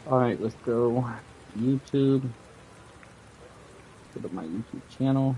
All right, let's go YouTube. Go to my YouTube channel.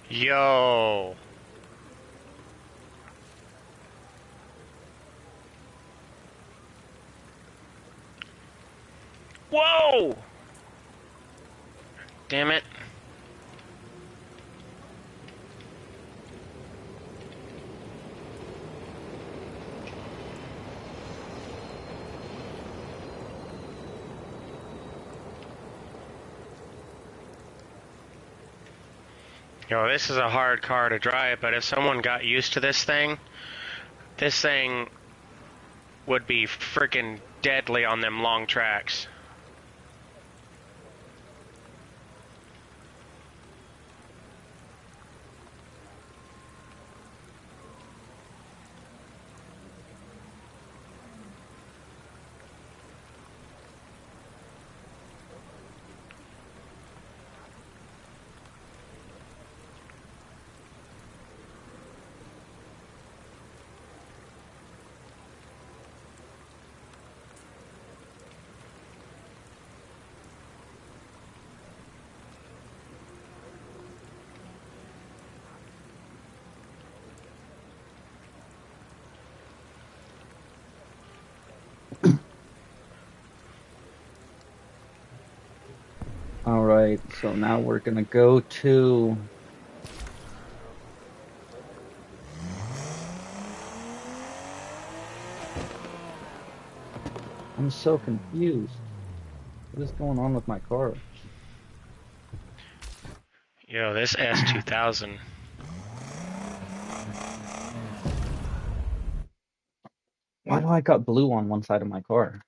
Yo. Whoa! Damn it. Yo, this is a hard car to drive, but if someone got used to this thing would be freaking deadly on them long tracks. All right, so now we're gonna go to. I'm so confused. What is going on with my car? Yo, this S2000. Why do I got blue on one side of my car?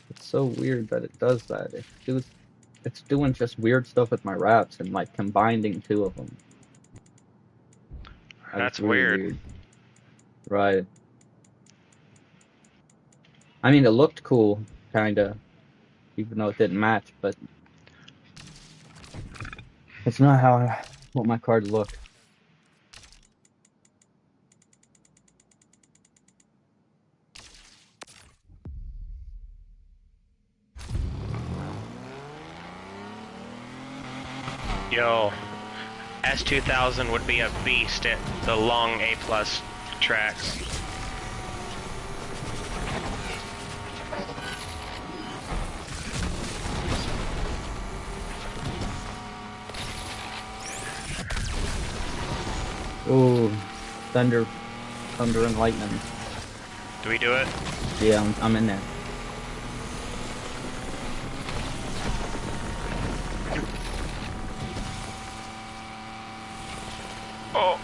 It's so weird that it does that. It's doing just weird stuff with my wraps and like combining two of them. It's That's really weird. weird. Right. I mean, it looked cool, kinda, even though it didn't match, but it's not how I want my car to look. Yo, S2000 would be a beast at the long A+ tracks. Oh, thunder, thunder and lightning. Do we do it? Yeah, I'm in there. Oh.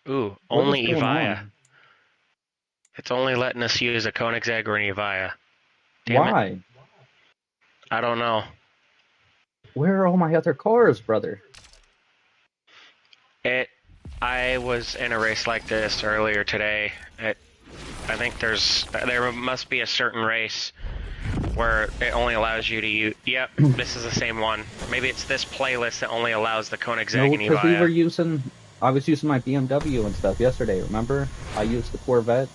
Ooh, What is only going Evija. on? It's only letting us use a Koenigsegg or an Evija. Damn it. Why? I don't know. Where are all my other cars, brother? I was in a race like this earlier today. I think there must be a certain race where it only allows you to use. Yep, this is the same one. Maybe it's this playlist that only allows the Koenigsegg No, and because we were Evija. using, I was using my BMW and stuff yesterday, remember? I used the Corvette.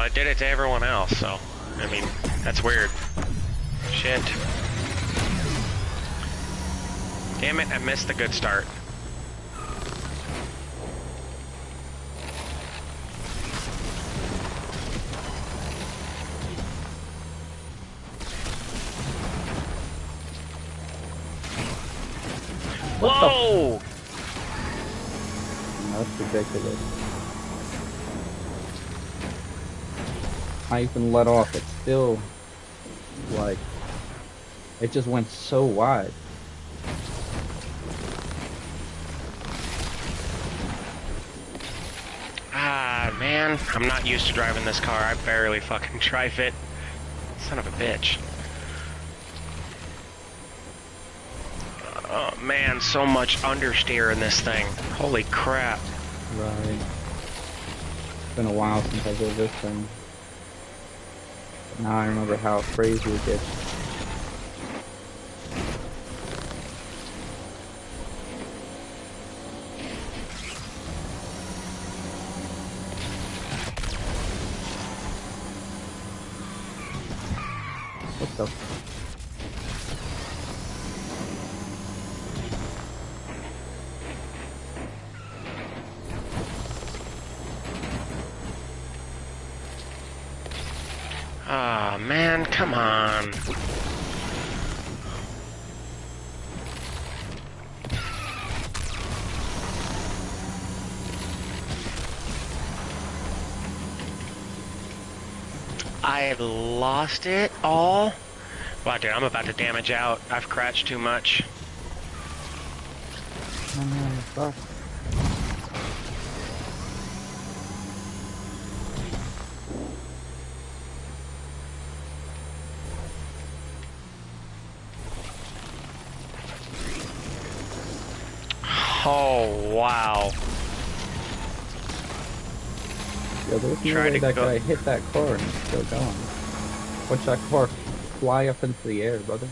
I did it to everyone else, so, I mean, that's weird. Shit. Damn it, I missed the good start. Whoa! That's ridiculous. I even let off. It's still like it just went so wide. Ah, man, I'm not used to driving this car. I barely fucking drive it. Son of a bitch. Oh man, so much understeer in this thing. Holy crap. Right. It's been a while since I did this thing. But now I remember how crazy it gets. What the? Ah, man, come on. I lost it all? Wow, dude, I'm about to damage out. I've crashed too much. Oh man, fuck. Oh, wow. Yeah, there's no Try way to that go. guy hit that car and it's still going. Watch that car fly up into the air, brother.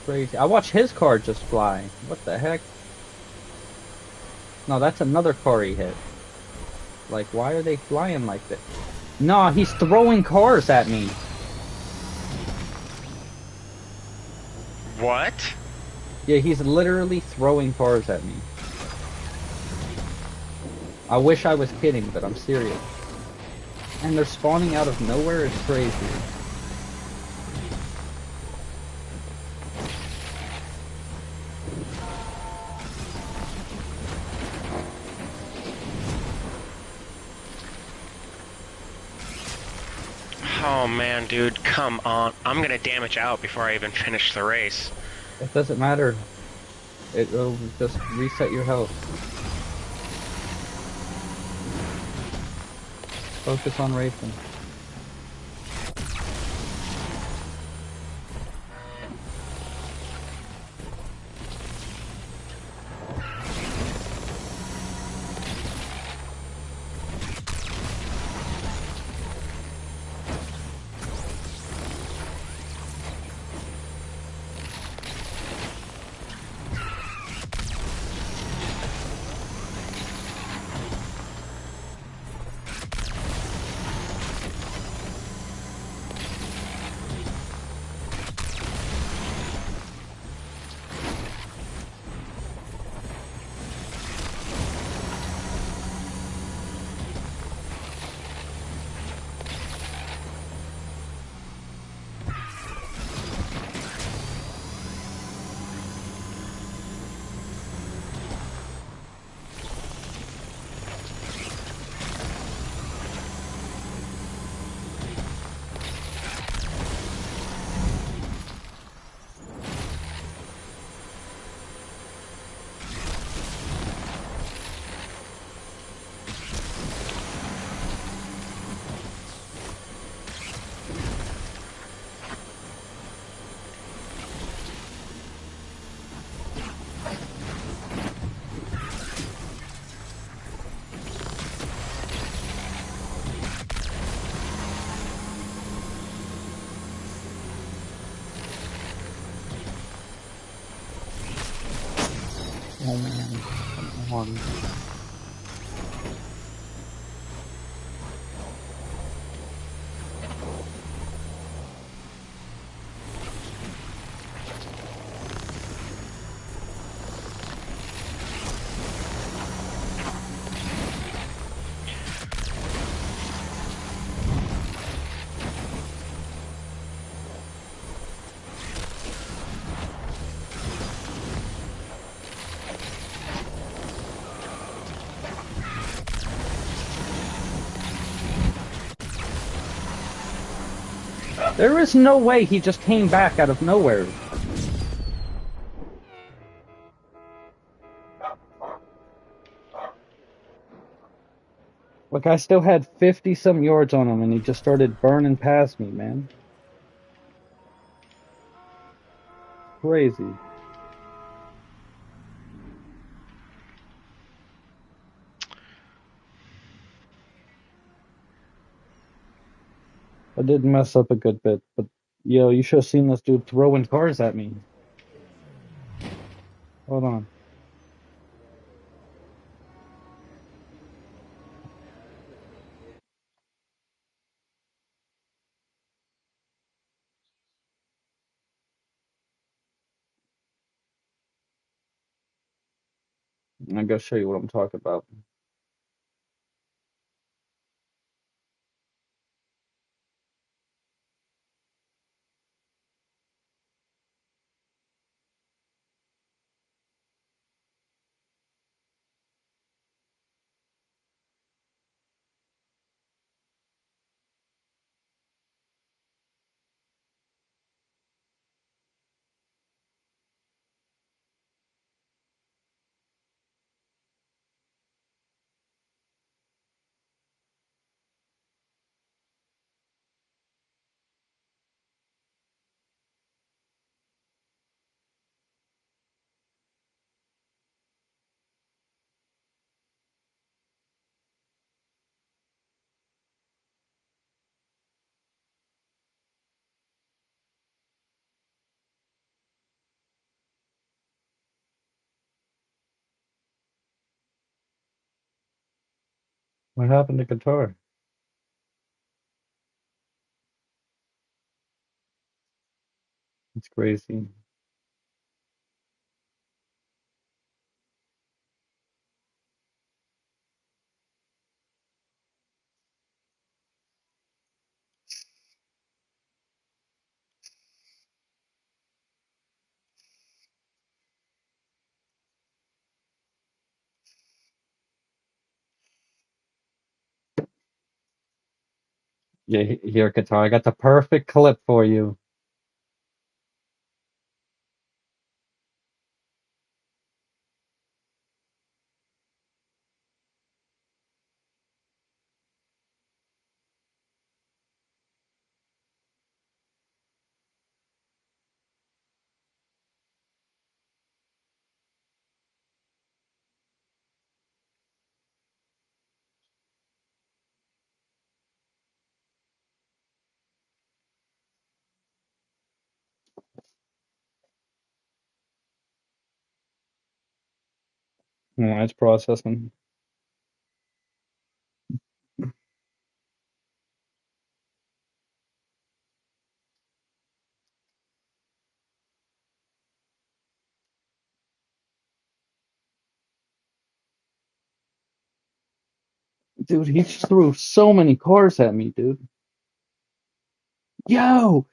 Crazy. I watched his car just fly. What the heck? No, that's another car he hit. Like, why are they flying like this? No, he's throwing cars at me. What? Yeah, he's literally throwing cars at me. I wish I was kidding, but I'm serious. And they're spawning out of nowhere. It's crazy. Oh man, dude, come on. I'm gonna damage out before I even finish the race. It doesn't matter. It'll just reset your health. Focus on racing. Oh man, come on. There is no way he just came back out of nowhere. Like, I still had 50 some yards on him and he just started burning past me, man. Crazy. I did mess up a good bit, but yo, you should have seen this dude throwing cars at me. Hold on. I'm gonna show you what I'm talking about. What happened to guitar? It's crazy. Yeah, here, guitar. I got the perfect clip for you. Oh, it's processing. Dude, he threw so many cars at me, dude. Yo!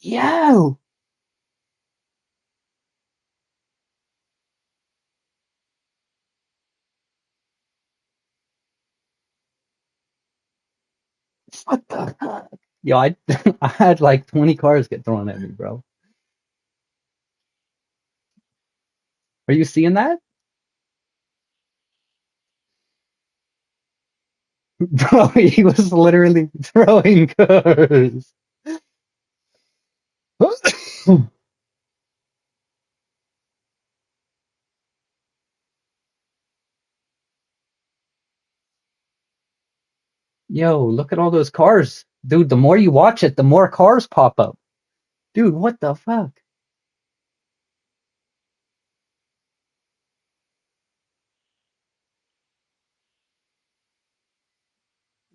Yo! What the fuck? Yo, I I had like 20 cars get thrown at me, bro. Are you seeing that? Bro, he was literally throwing cars. Yo, look at all those cars. Dude, the more you watch it, the more cars pop up. Dude, what the fuck?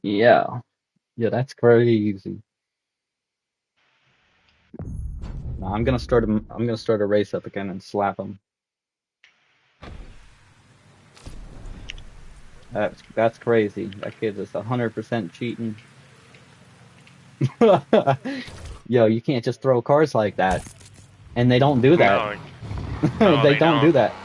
Yeah. Yeah, that's crazy. Nah, I'm gonna start a race up again and slap him. That's crazy. That kid is 100% cheating. Yo, you can't just throw cars like that. And they don't do that. No, no, They they don't do don't. that.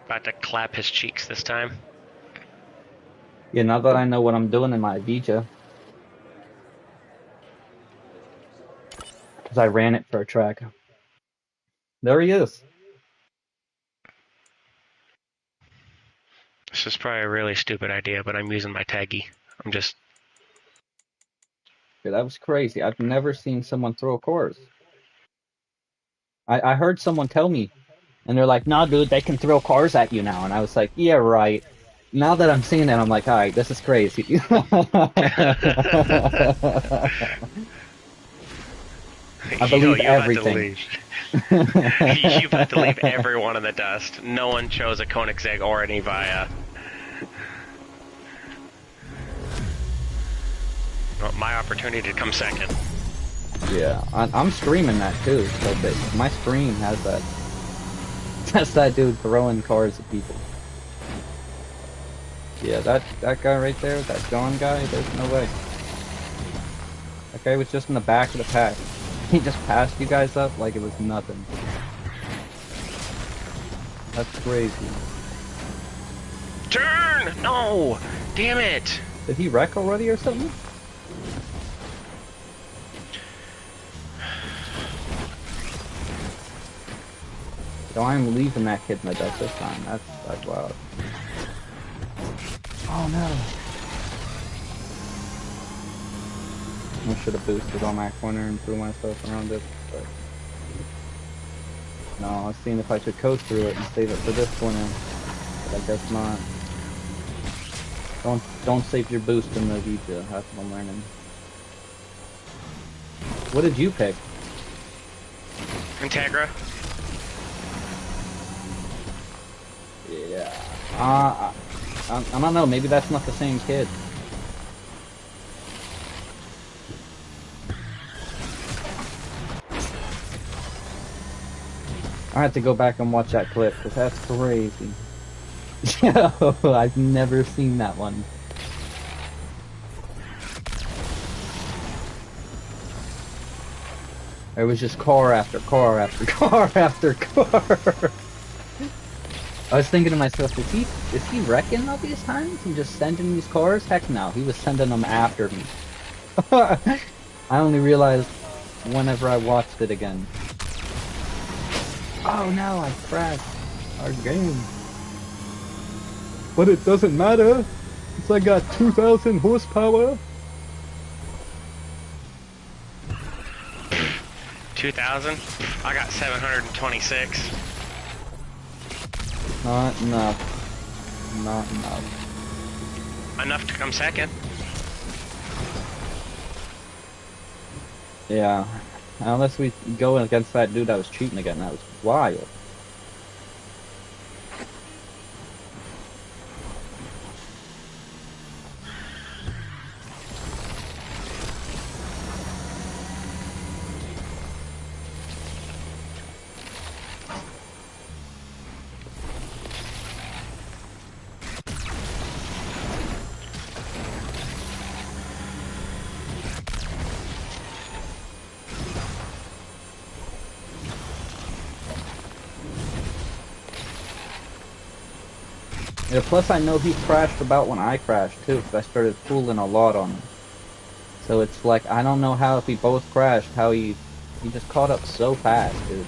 About to clap his cheeks this time. Yeah, now that I know what I'm doing in my Vija, because I ran it for a track. There he is. This is probably a really stupid idea, but I'm using my taggy. I'm just... Yeah, that was crazy. I've never seen someone throw cores. I heard someone tell me, and they're like, "No, dude, they can throw cars at you now." And I was like, "Yeah, right." Now that I'm seeing it, I'm like, "All right, this is crazy." I believe You about to everything. leave. You about to leave everyone in the dust. No one chose a Koenigsegg or an Evija. Well, my opportunity to come second. Yeah, I'm streaming that too. So my stream has that. That's that dude throwing cars at people. Yeah, that guy right there, that John guy. There's no way. That guy was just in the back of the pack. He just passed you guys up like it was nothing. That's crazy. Turn! No! Damn it! Did he wreck already or something? So I'm leaving that kid in the dust this time. That's wild. Oh no. I should have boosted on that corner and threw myself around it, but no, I was seeing if I could coast through it and save it for this corner, but I guess not. Don't save your boost in the Vita. That's what I'm learning. What did you pick? Integra. Yeah. I don't know. Maybe that's not the same kid. I have to go back and watch that clip because that's crazy. Yo, I've never seen that one. It was just car after car after car after car. I was thinking to myself, is he wrecking all these times and just sending these cars? Heck no, he was sending them after me. I only realized whenever I watched it again. Oh no, I crashed our game. But it doesn't matter, because I got 2,000 horsepower. 2,000? I got 726. Not enough. Not enough. Enough to come second. Yeah. Unless we go against that dude that was cheating again, that was wild. Yeah, plus I know he crashed about when I crashed too, because I started fooling a lot on him. So it's like, I don't know how, if we both crashed, how he just caught up so fast, dude.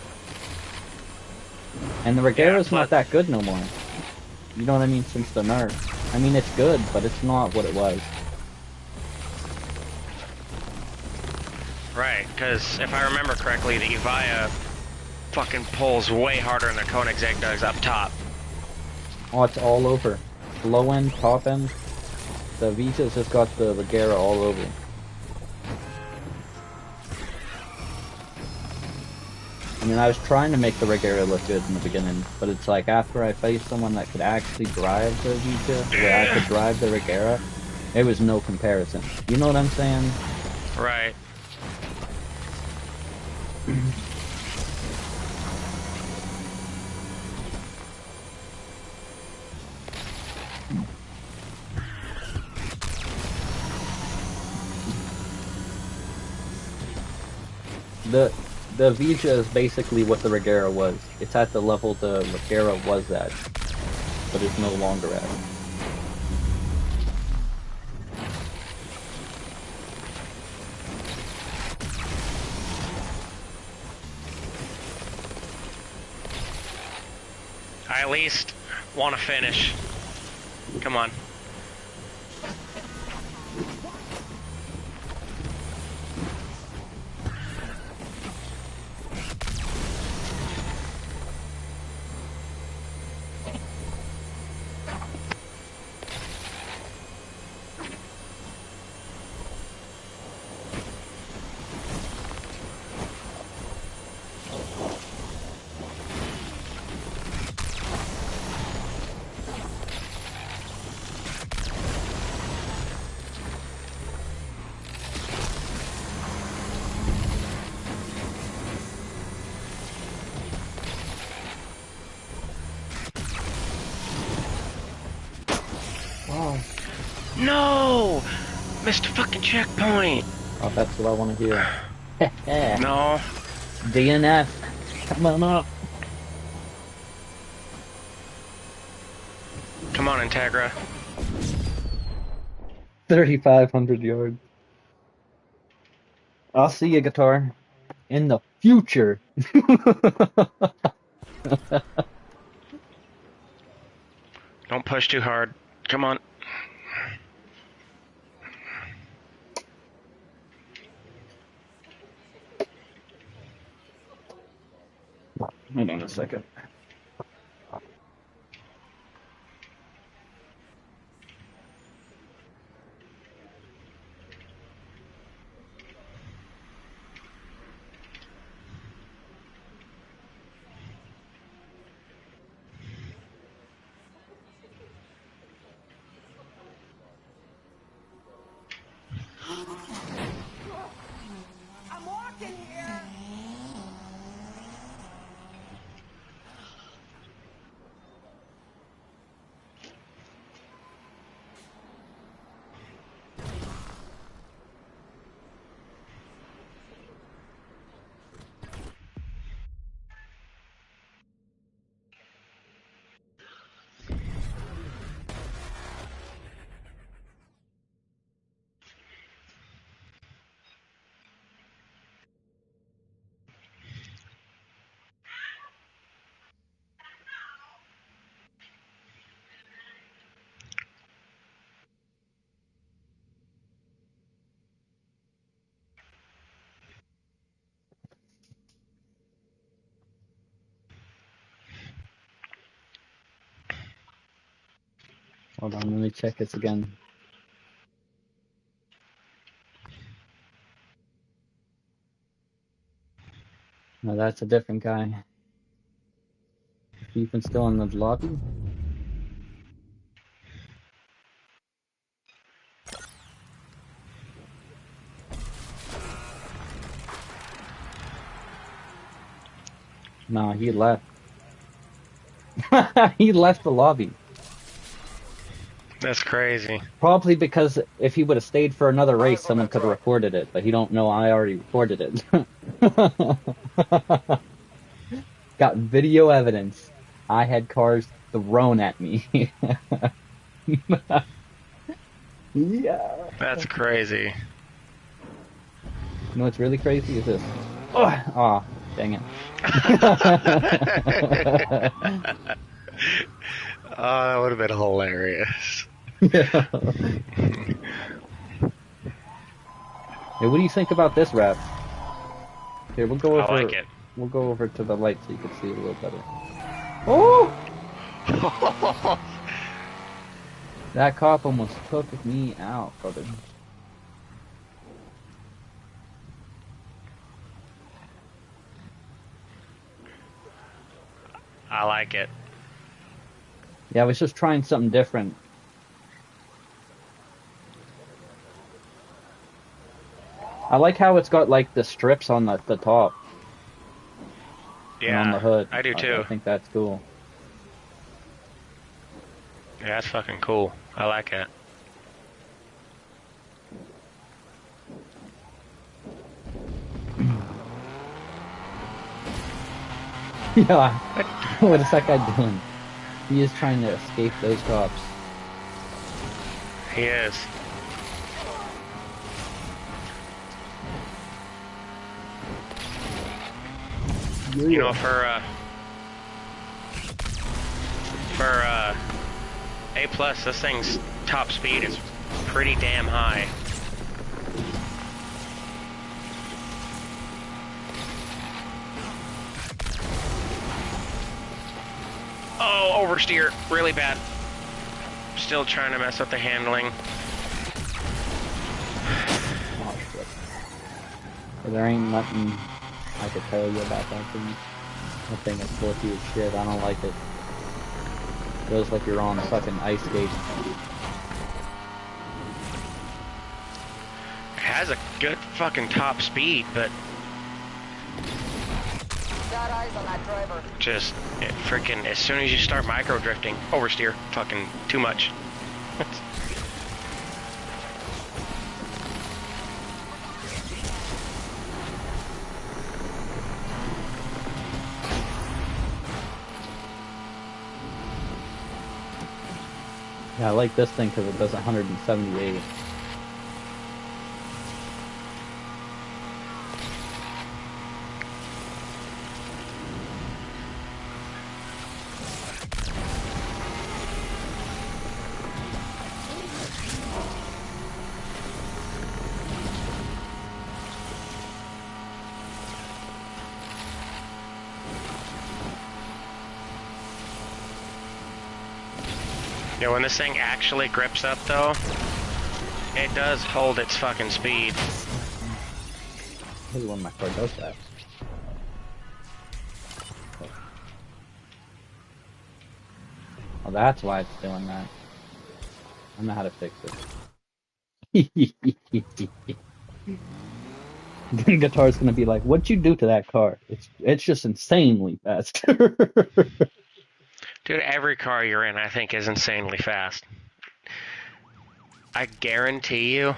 And the Regero's not that good no more. You know what I mean? Since the nerf. I mean, it's good, but it's not what it was. Right, because if I remember correctly, the Evija fucking pulls way harder than the Koenigsegg does up top. Oh, it's all over. Low end, top end. The Vita's just got the Regera all over. I mean, I was trying to make the Regera look good in the beginning, but it's like after I faced someone that could actually drive the Vita, the way I could drive the Regera, it was no comparison. You know what I'm saying? Right. The Vija is basically what the Regera was. It's at the level the Regera was at. but it's no longer at. I at least want to finish. Come on. Wow. No! Missed a fucking checkpoint! Oh, that's what I want to hear. No. DNF. Come on up. Come on, Integra. 3,500 yards. I'll see you, guitar. In the future. Don't push too hard. Come on. Hold on a second. I'm walking here. Hold on, let me check this again. No, that's a different guy. Is Ethan still in the lobby? No, he left. He left the lobby. That's crazy. Probably because if he would have stayed for another race, someone could have recorded it, but he don't know I already recorded it. Got video evidence. I had cars thrown at me. Yeah. That's crazy. You know what's really crazy is this. Oh, dang it. Oh, that would have been hilarious. Yeah. Hey, what do you think about this rap? Here, we'll go over. I like it. We'll go over to the light so you can see it a little better. Oh! That cop almost took me out, brother. I like it. Yeah, I was just trying something different. I like how it's got like the strips on the top. Yeah, and on the hood. I do too. I think that's cool. Yeah, that's fucking cool. I like it. Yeah. What is that guy doing? He is trying to escape those cops. He is. You know, for A plus, this thing's top speed is pretty damn high. Oh, oversteer, really bad. Still trying to mess with the handling. Oh shit. There ain't nothing I could tell you about that thing. That thing is fluffy as shit. I don't like it. Feels like you're on fucking ice skates. It has a good fucking top speed, but Got eyes on that driver. just it freaking as soon as you start micro drifting, oversteer, fucking too much. Yeah, I like this thing because it does 178. Yeah, when this thing actually grips up though, it does hold its fucking speed. I hate when my car does that. Oh, that's why it's doing that. I know how to fix it. Guitar's gonna be like, "What'd you do to that car? It's just insanely fast." Dude, every car you're in, I think, is insanely fast. I guarantee you.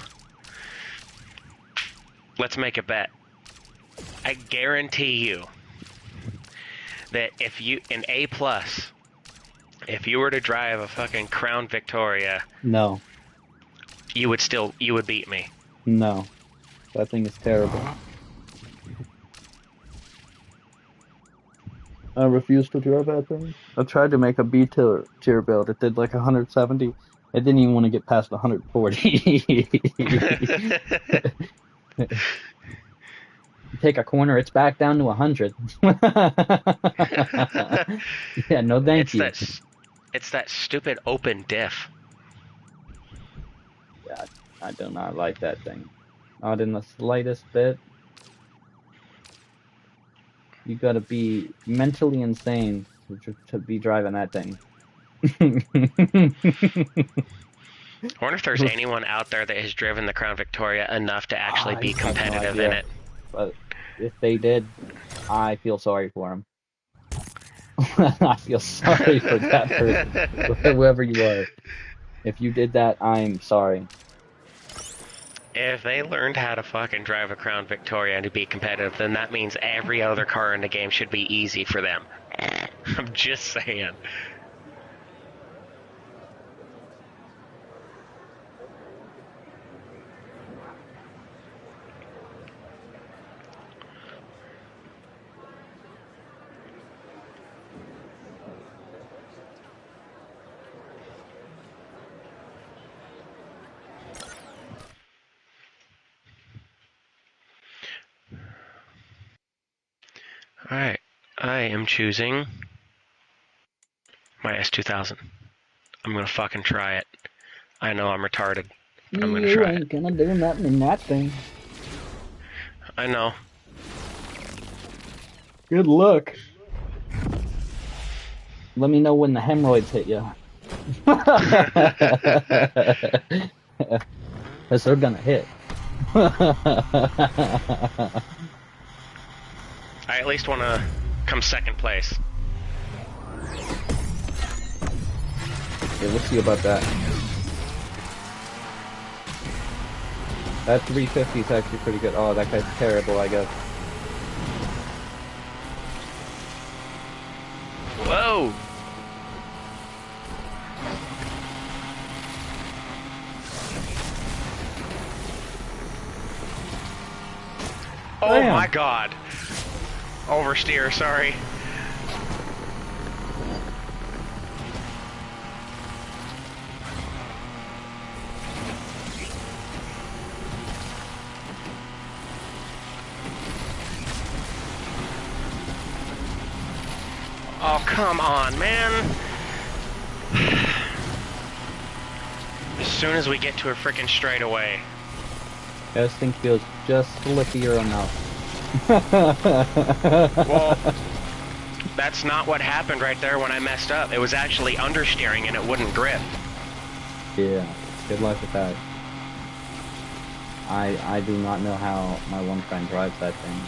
Let's make a bet. I guarantee you that if you, in A+, if you were to drive a fucking Crown Victoria, No, you would beat me. no, that thing is terrible. I refuse to drive that thing. I tried to make a B tier build. It did like 170. It didn't even want to get past 140. Take a corner, it's back down to 100. Yeah, no thank you. It's that stupid open diff. Yeah, I do not like that thing. Not in the slightest bit. You gotta be mentally insane to be driving that thing. I wonder if there's anyone out there that has driven the Crown Victoria enough to actually be I have no competitive in idea. it. But if they did, I feel sorry for them. I feel sorry for that person, whoever you are. If you did that, I'm sorry. If they learned how to fucking drive a Crown Victoria and to be competitive, then that means every other car in the game should be easy for them. I'm just saying. Alright, I am choosing my S2000. I'm gonna fucking try it. I know I'm retarded, but I'm gonna You try ain't it. gonna do nothing in that thing. I know. Good luck. Let me know when the hemorrhoids hit you. Because they're gonna hit. I at least wanna come second place. Yeah, we'll see about that. That 350 is actually pretty good. Oh, that guy's terrible, I guess. Whoa! God. Oversteer, sorry. Oh, come on, man. As soon as we get to a freaking straightaway. This thing feels just slickier enough. Well, that's not what happened right there when I messed up. It was actually understeering and it wouldn't grip. Yeah, good luck with that. I do not know how my one friend drives that thing.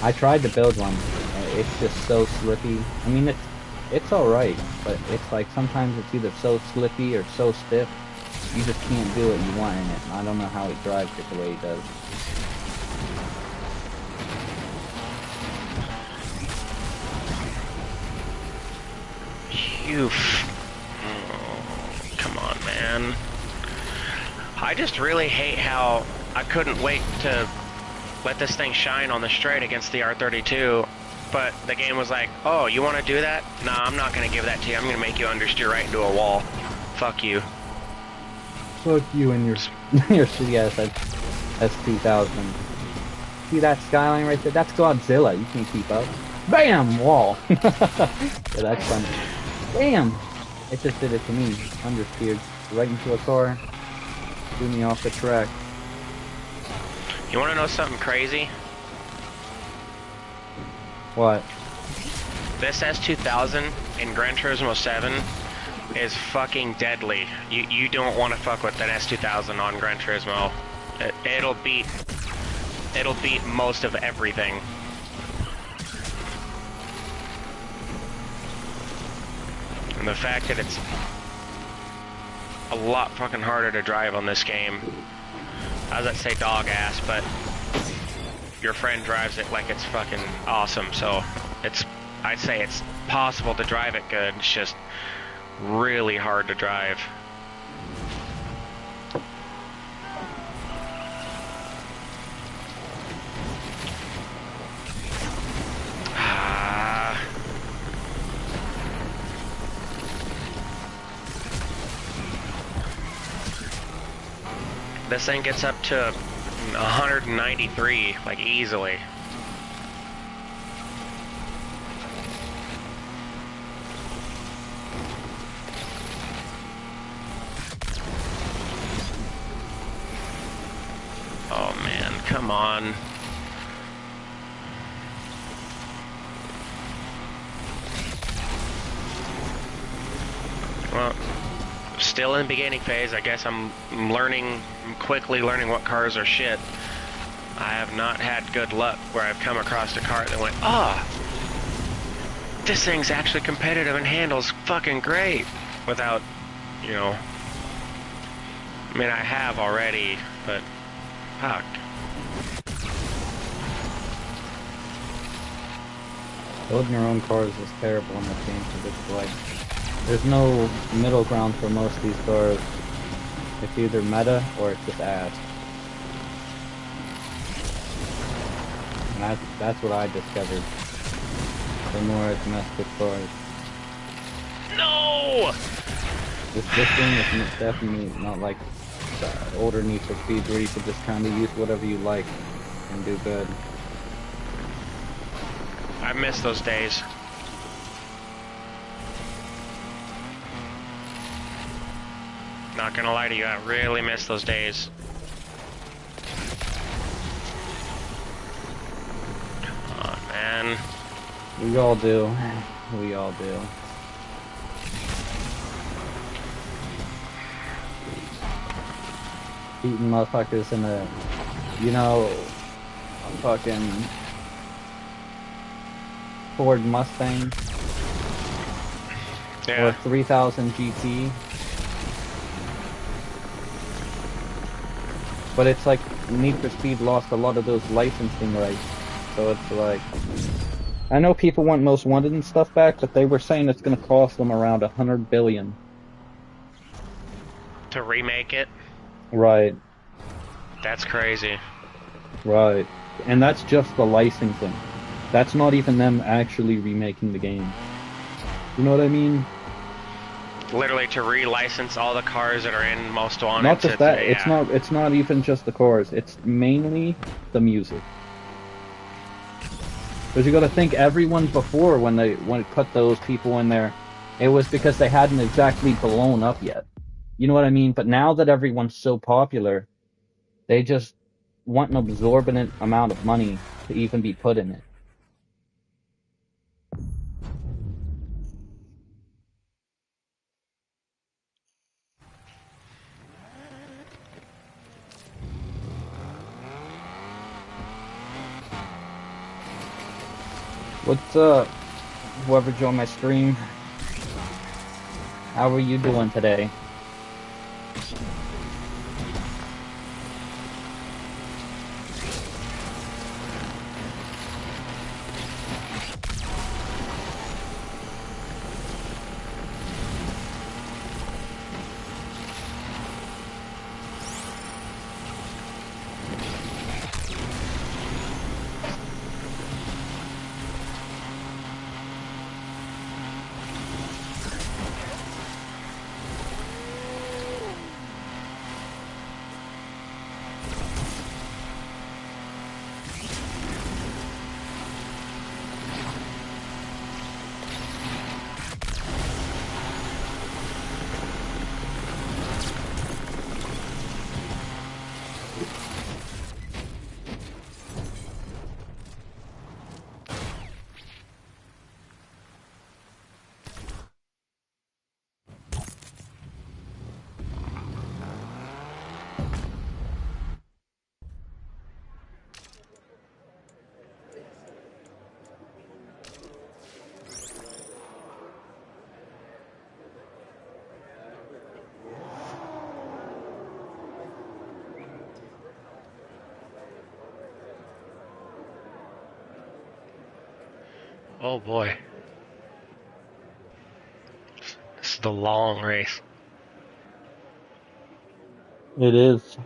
I tried to build one. It's just so slippy. I mean, it's alright, but it's like sometimes it's either so slippy or so stiff, you just can't do what you want in it. I don't know how he drives it the way he does. Oh, come on, man. I just really hate how I couldn't wait to let this thing shine on the straight against the R32, but the game was like, oh, you want to do that? Nah, I'm not going to give that to you. I'm going to make you understeer right into a wall. Fuck you. Fuck you and your your CS S2000. See that skyline right there? That's Godzilla. You can't keep up. Bam! Wall. Yeah, that's funny. Bam! It just did it to me. Understeered right into a car. Threw me off the track. You want to know something crazy? What? This S2000 in Gran Turismo 7 is fucking deadly. You don't want to fuck with an S2000 on Gran Turismo. It'll beat most of everything. And the fact that it's a lot fucking harder to drive on this game. I was about to say dog ass, but your friend drives it like it's fucking awesome, so I'd say it's possible to drive it good. It's just really hard to drive. This thing gets up to 193, like, easily. Oh man, come on. Well, still in the beginning phase. I guess I'm quickly learning what cars are shit. I have not had good luck where I've come across a car that went, this thing's actually competitive and handles fucking great, without, you know, I mean, I have already, but fuck. Building your own cars is terrible in this game because it's like there's no middle ground for most of these cars. It's either meta or it's just ass. And that's what I discovered. The more I've messed with cars. No! This game is definitely not like the older Need for Speed where you could just kind of use whatever you like and do good. I miss those days. Not gonna lie to you, I really miss those days. Come on, man. We all do. We all do. Beating motherfuckers in a, you know, a fucking Ford Mustang. Yeah. Or 3000 GT. But it's like Need for Speed lost a lot of those licensing rights. So it's like, I know people want Most Wanted and stuff back, but they were saying it's going to cost them around $100 billion. To remake it? Right. That's crazy. Right. And that's just the licensing. That's not even them actually remaking the game. You know what I mean? Literally to relicense all the cars that are in Most Wanted. Not just that. Yeah. It's not even just the cores. It's mainly the music. Because you got to think everyone before when they put those people in there, it was because they hadn't exactly blown up yet. You know what I mean? But now that everyone's so popular, they just want an absorbent amount of money to even be put in it. What's up, whoever joined my stream? How are you doing today? Oh boy. This is the long race. It is.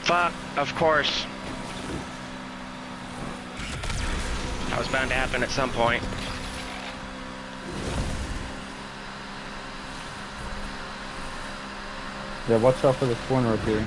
Fuck, of course. That was bound to happen at some point. Yeah, watch out for this corner up here.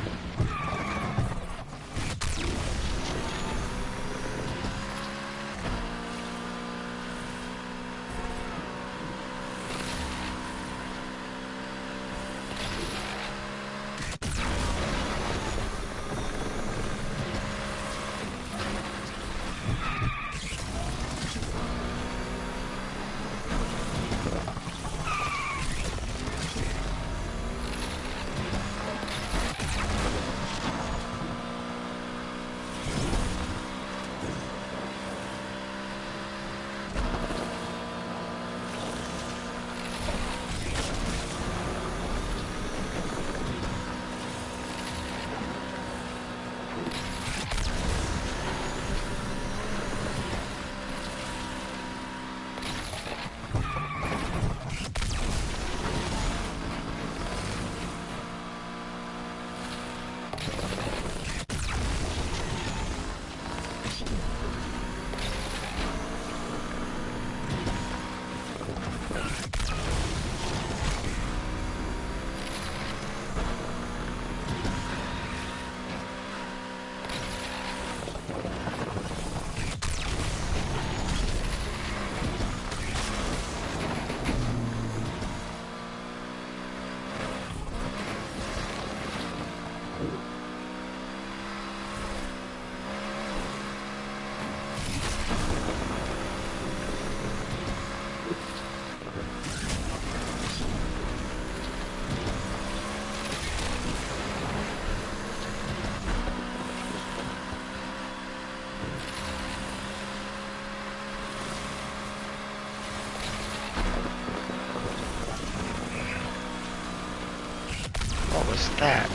is that?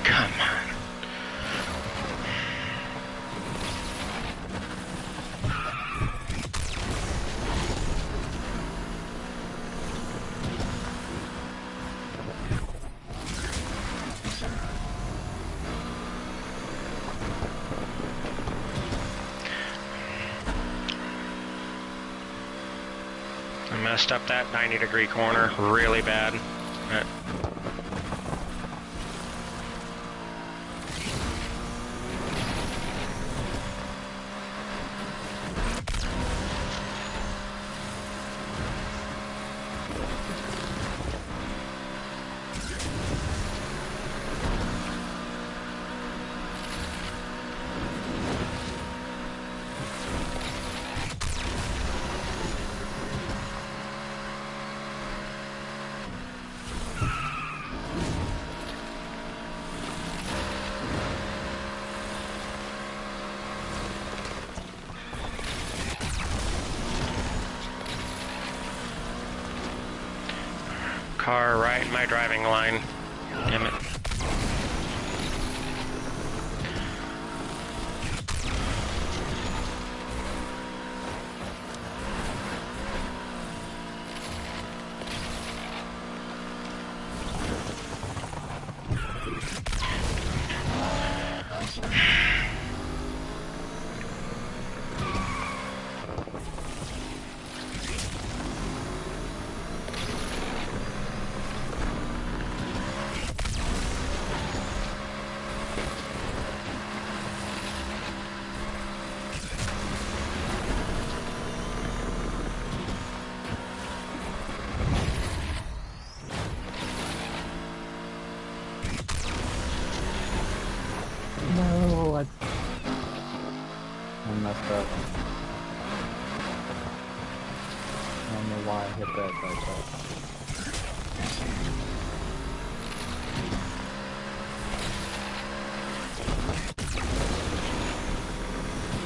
Come on. I messed up that 90-degree corner really bad. Car right in my driving line. Damn it. No, I messed up. I don't know why I hit that like that.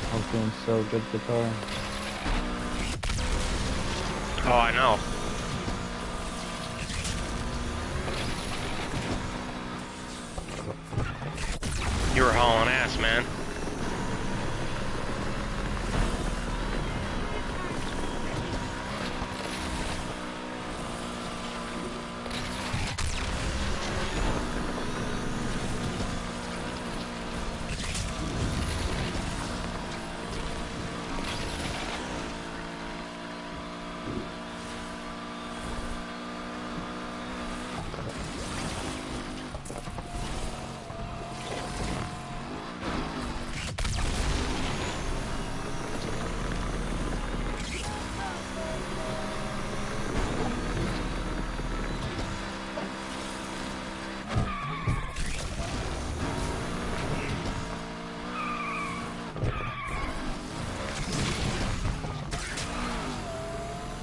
I was doing so good to car. Oh, I know. You were hauling ass, man.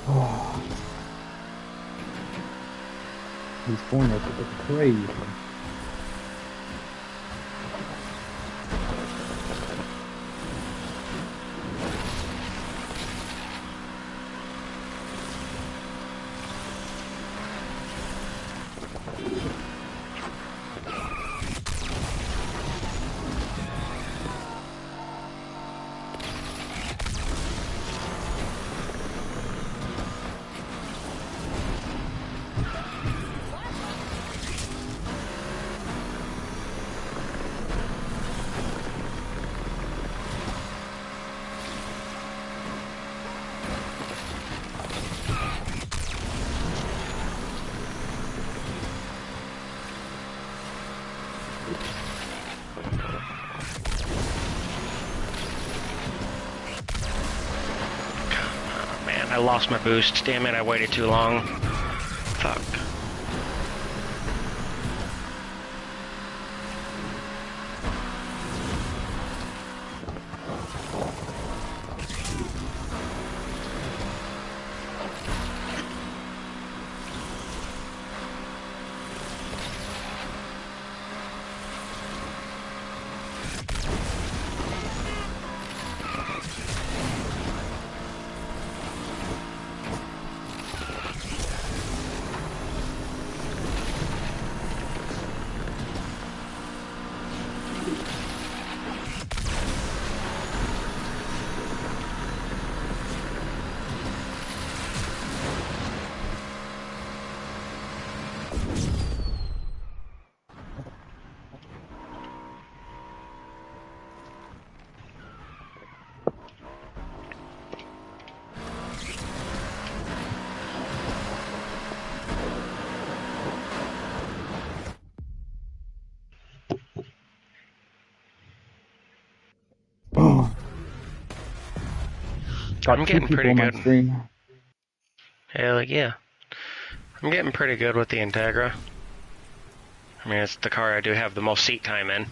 Oh. These corners are crazy. Man, I lost my boost. Damn it, I waited too long. Fuck. Got I'm two getting people pretty on my good. stream. Hell yeah. I'm getting pretty good with the Integra. I mean, it's the car I do have the most seat time in.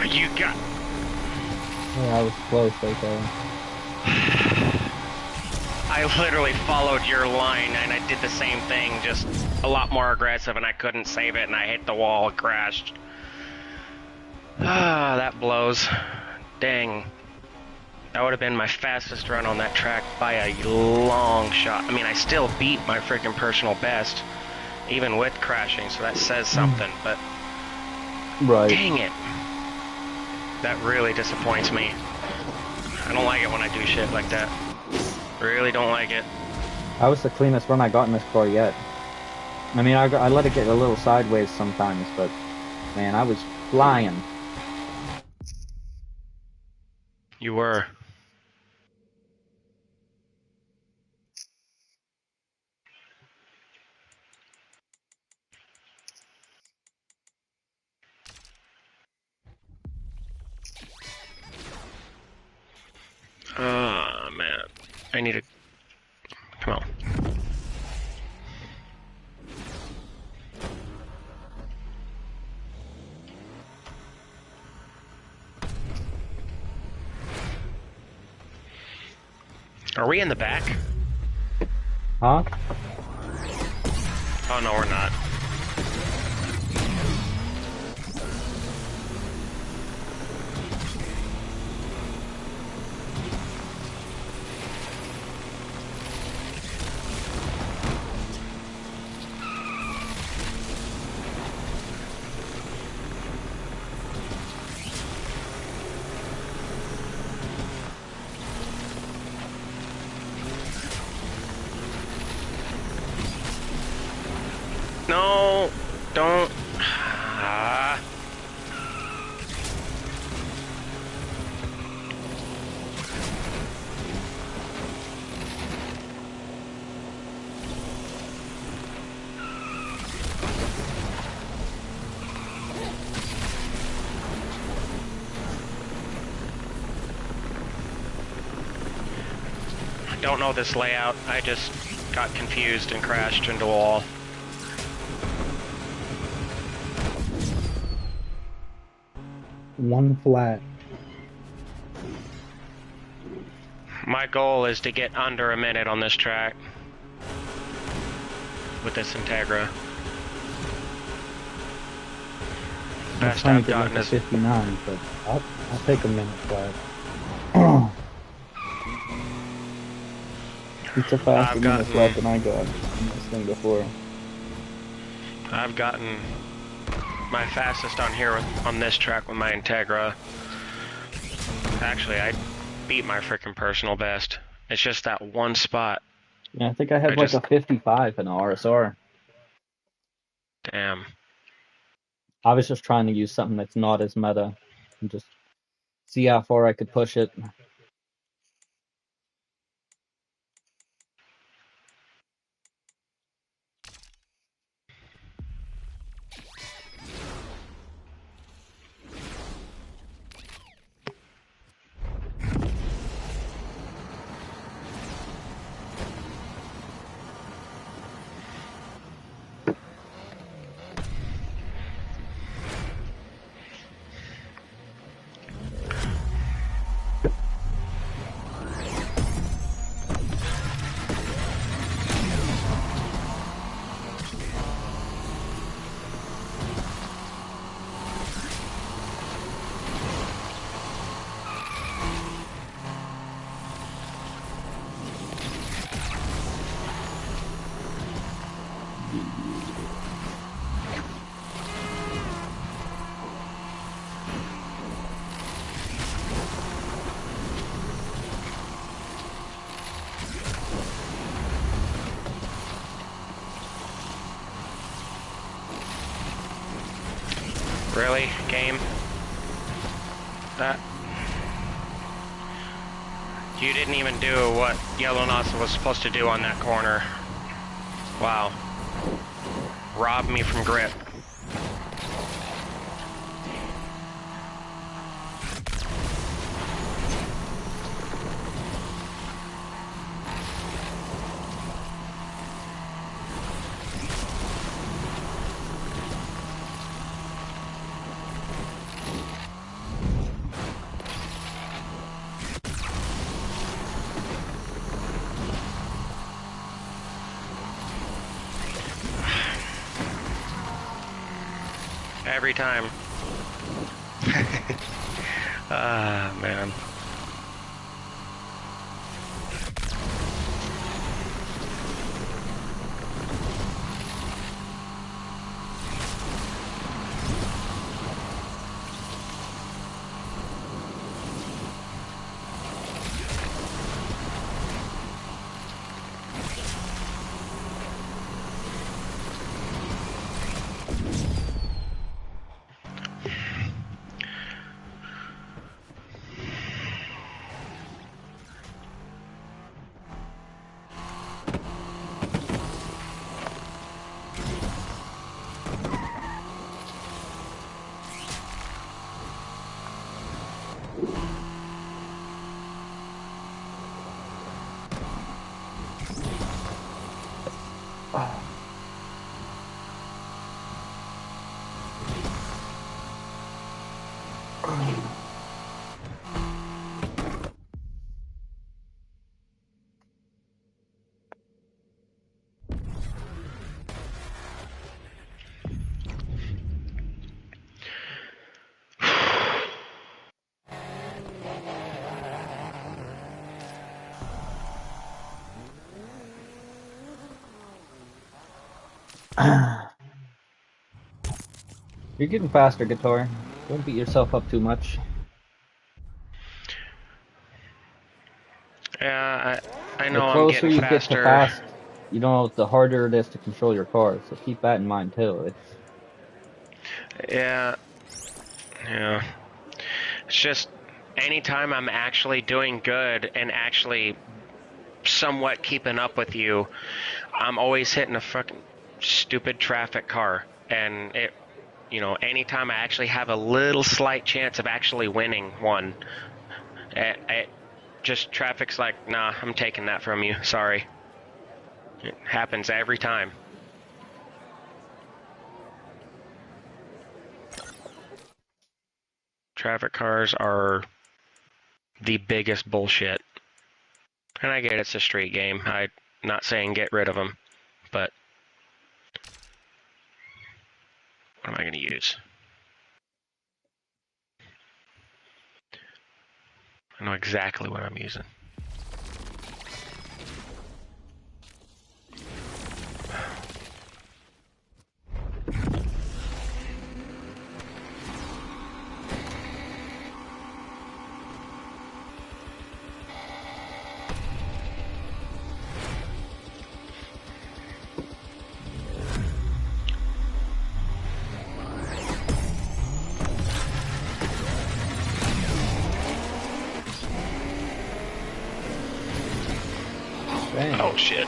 You got... Yeah, I was close right there. I literally followed your line and I did the same thing, just a lot more aggressive, and I couldn't save it and I hit the wall and crashed. Ah, that blows. Dang. That would have been my fastest run on that track by a long shot. I mean, I still beat my freaking personal best, even with crashing, so that says something, but... Right. Dang it. That really disappoints me. I don't like it when I do shit like that. Really don't like it. That was the cleanest run I got in this car yet. I mean, I let it get a little sideways sometimes, but man, I was flying. You were. Oh, man. I need to... Come on. Are we in the back? Huh? Oh, no, we're not. No, don't. Ah. don't know this layout. I just got confused and crashed into a wall. One flat. My goal is to get under a minute on this track with this Integra. I'm Best trying I've to get like gotten a is 59, but I'll take a minute flat. It's a faster I've minute flat gotten than I got on this thing before. I've gotten my fastest on here on this track with my Integra. Actually, I beat my freaking personal best. It's just that one spot. Yeah, I think I had I like just a 55 in the RSR. damn. I was just trying to use something that's not as meta and just see how far I could push it. Really? Game? That... You didn't even do what Yellow Nozzle was supposed to do on that corner. Wow. Robbed me from grip. Every time. Ah, man. You're getting faster, Guitar. Don't beat yourself up too much. Yeah, I The know I'm closer getting you get to faster. fast, you know, the harder it is to control your car. So keep that in mind too. Yeah, yeah. It's just anytime I'm actually doing good and actually somewhat keeping up with you, I'm always hitting a fucking stupid traffic car. And it, anytime I actually have a little slight chance of actually winning one, just traffic's like, nah, I'm taking that from you. Sorry. It happens every time. Traffic cars are the biggest bullshit. And I get it's a street game. I'm not saying get rid of them, but what am I going to use? I know exactly what I'm using. Dang. Oh, shit.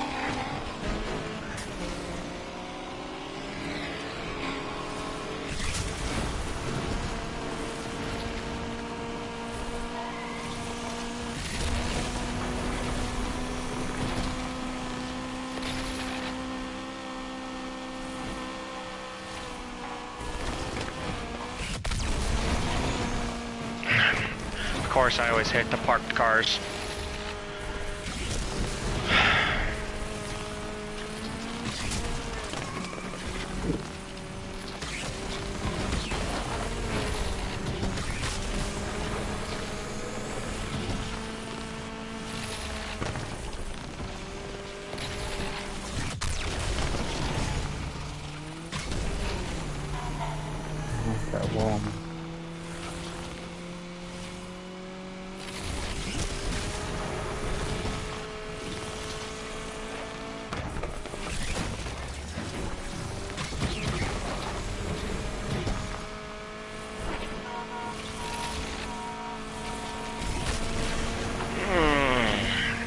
Of course, I always hit the parked cars. That wall.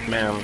Man.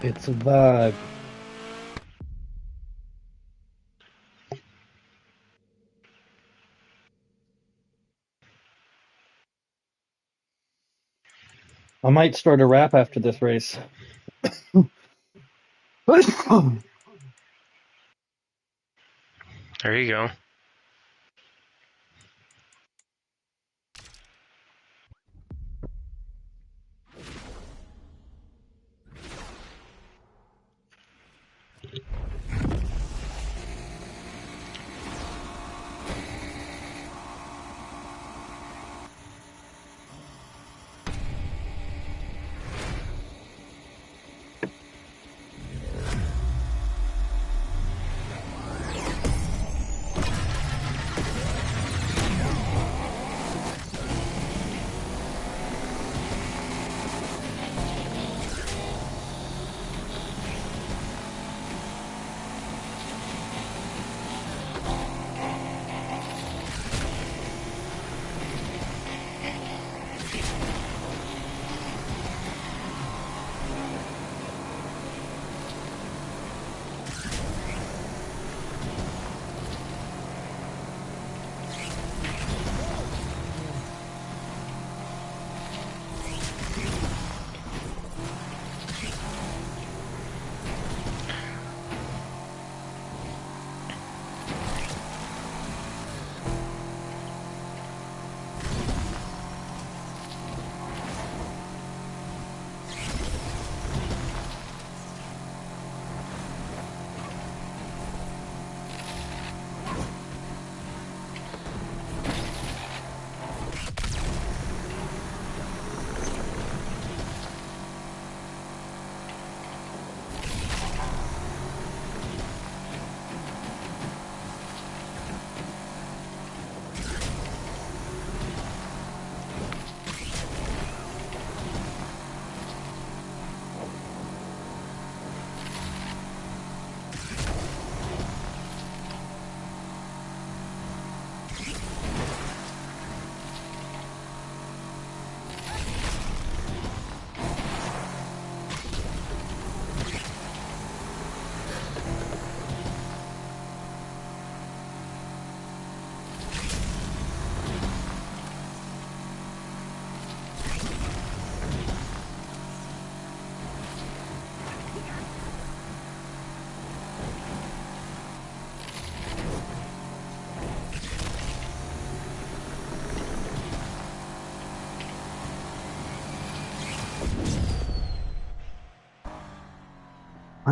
It's a bug. I might start a rap after this race. There you go.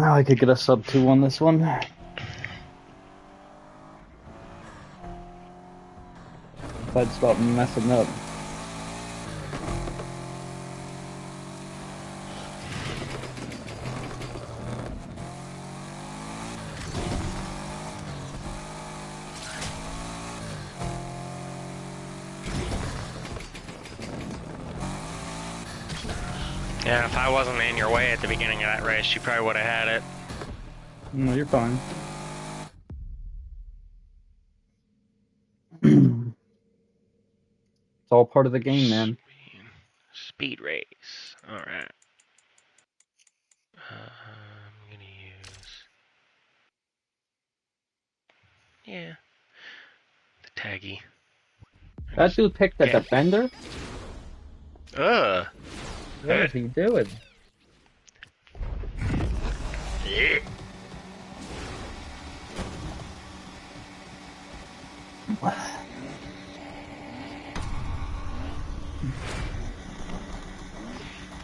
I could get a sub 2 on this one. If I'd stop messing up. Yeah, if I wasn't in your way at the beginning of that race, you probably would have had it. No, you're fine. It's all part of the game, man. Speed race. Alright. I'm gonna use... Yeah. The taggy. That dude picked the defender? Ugh. What is he doing?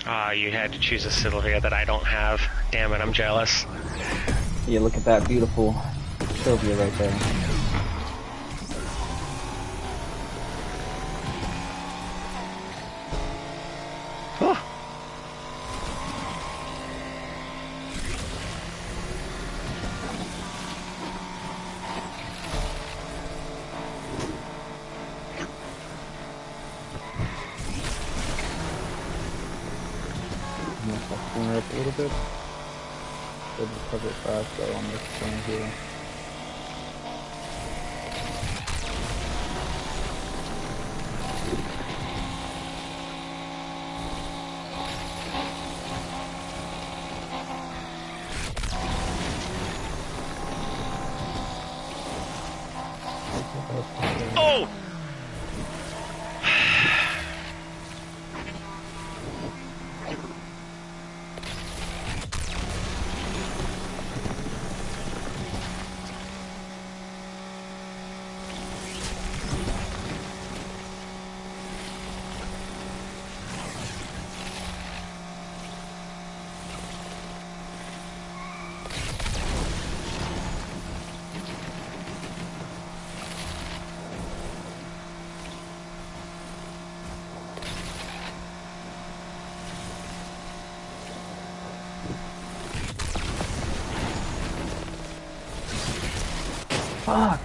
Ah, you had to choose a Sylvia that I don't have. Damn it, I'm jealous. Yeah, look at that beautiful Sylvia right there. Oh. Corner up a little bit. Should recover fast though on this thing here. Oh! Fuck!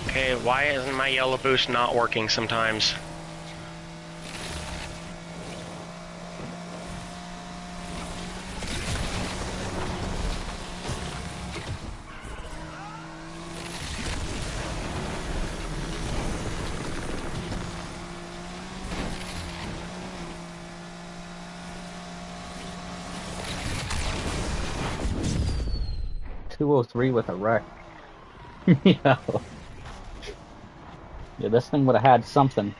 Okay, why isn't my yellow boost not working sometimes? .203 with a wreck. Yeah. Yeah, this thing would have had something.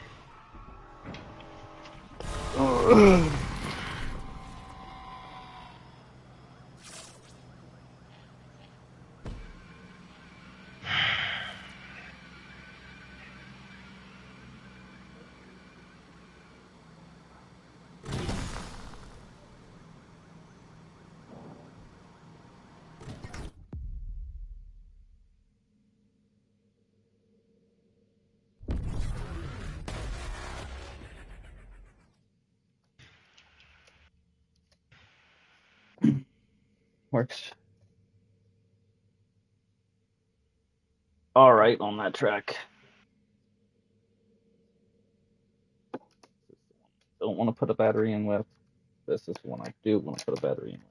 Works. All right on that track. Don't want to put a battery in with. This is the one I do want to put a battery in with.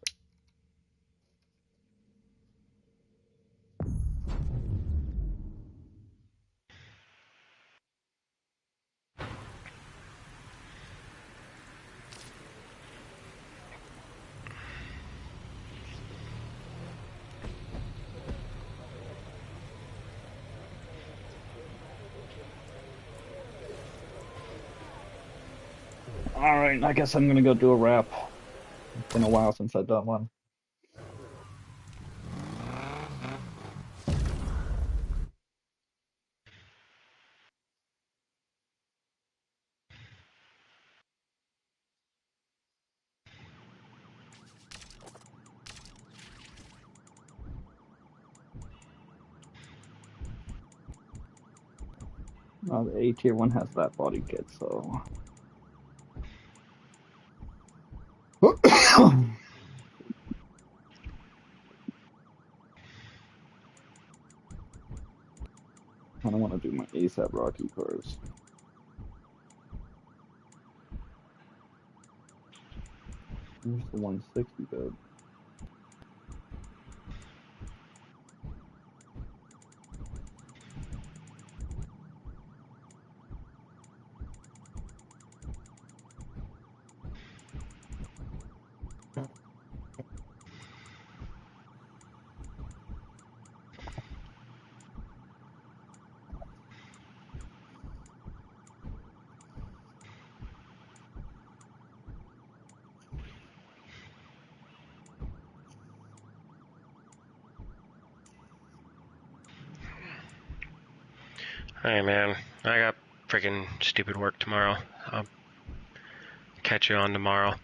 All right, I guess I'm gonna go do a wrap. It's been a while since I've done one. The A tier one has that body kit, so. I don't want to do my ASAP Rocky cars. Here's the 160 bed. Hey man, I got freaking stupid work tomorrow. I'll catch you on tomorrow.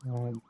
Um,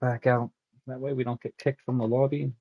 back out. That way we don't get kicked from the lobby.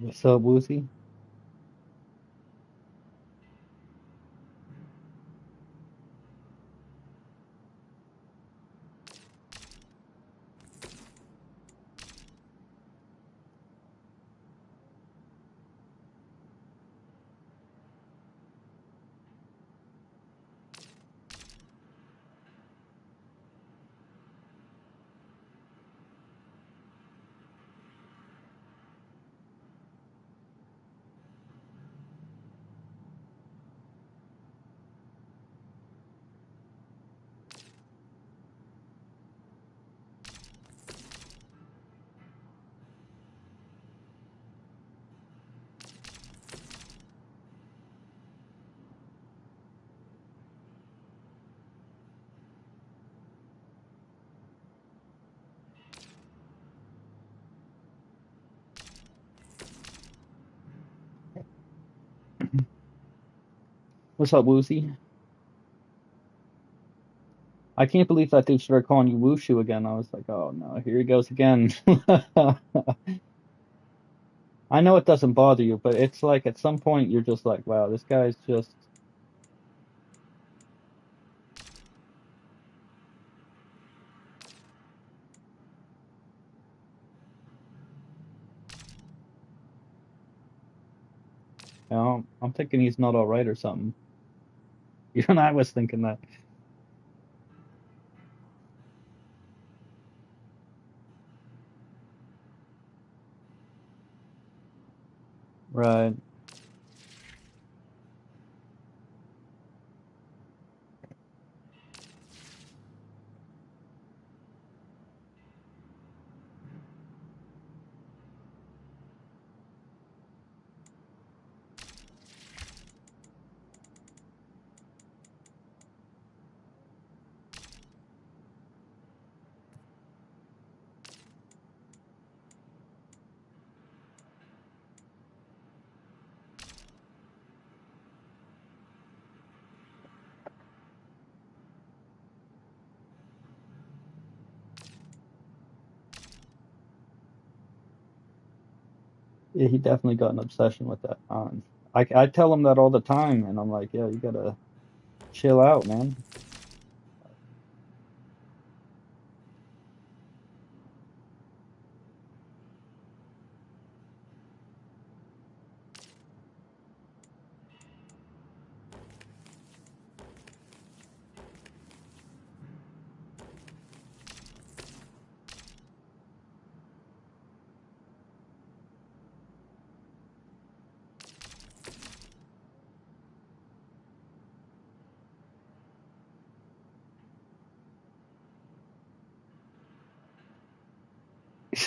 What's up, Woozy? What's up, Woozy? I can't believe that dude started calling you Wushu again. I was like, oh no, here he goes again. I know it doesn't bother you, but it's like at some point you're just like, wow, this guy's just, I'm thinking he's not all right or something. Even I was thinking that. Right. Yeah, he definitely got an obsession with that. I tell him that all the time, and I'm like, yeah, you gotta chill out, man.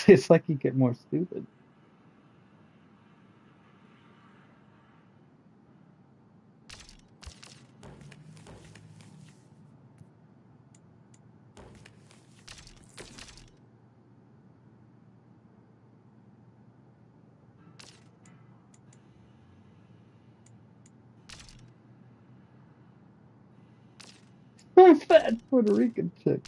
It's like you get more stupid. Fat Puerto Rican chick.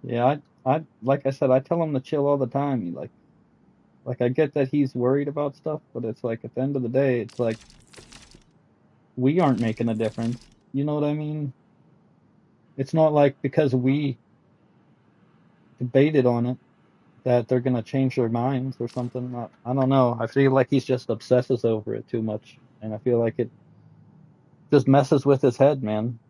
Yeah, like I said, I tell him to chill all the time. Like I get that he's worried about stuff, but it's like at the end of the day, it's like we aren't making a difference. You know what I mean? It's not like because we debated on it that they're gonna change their minds or something. I don't know. I feel like he's just obsesses over it too much, and I feel like it just messes with his head, man.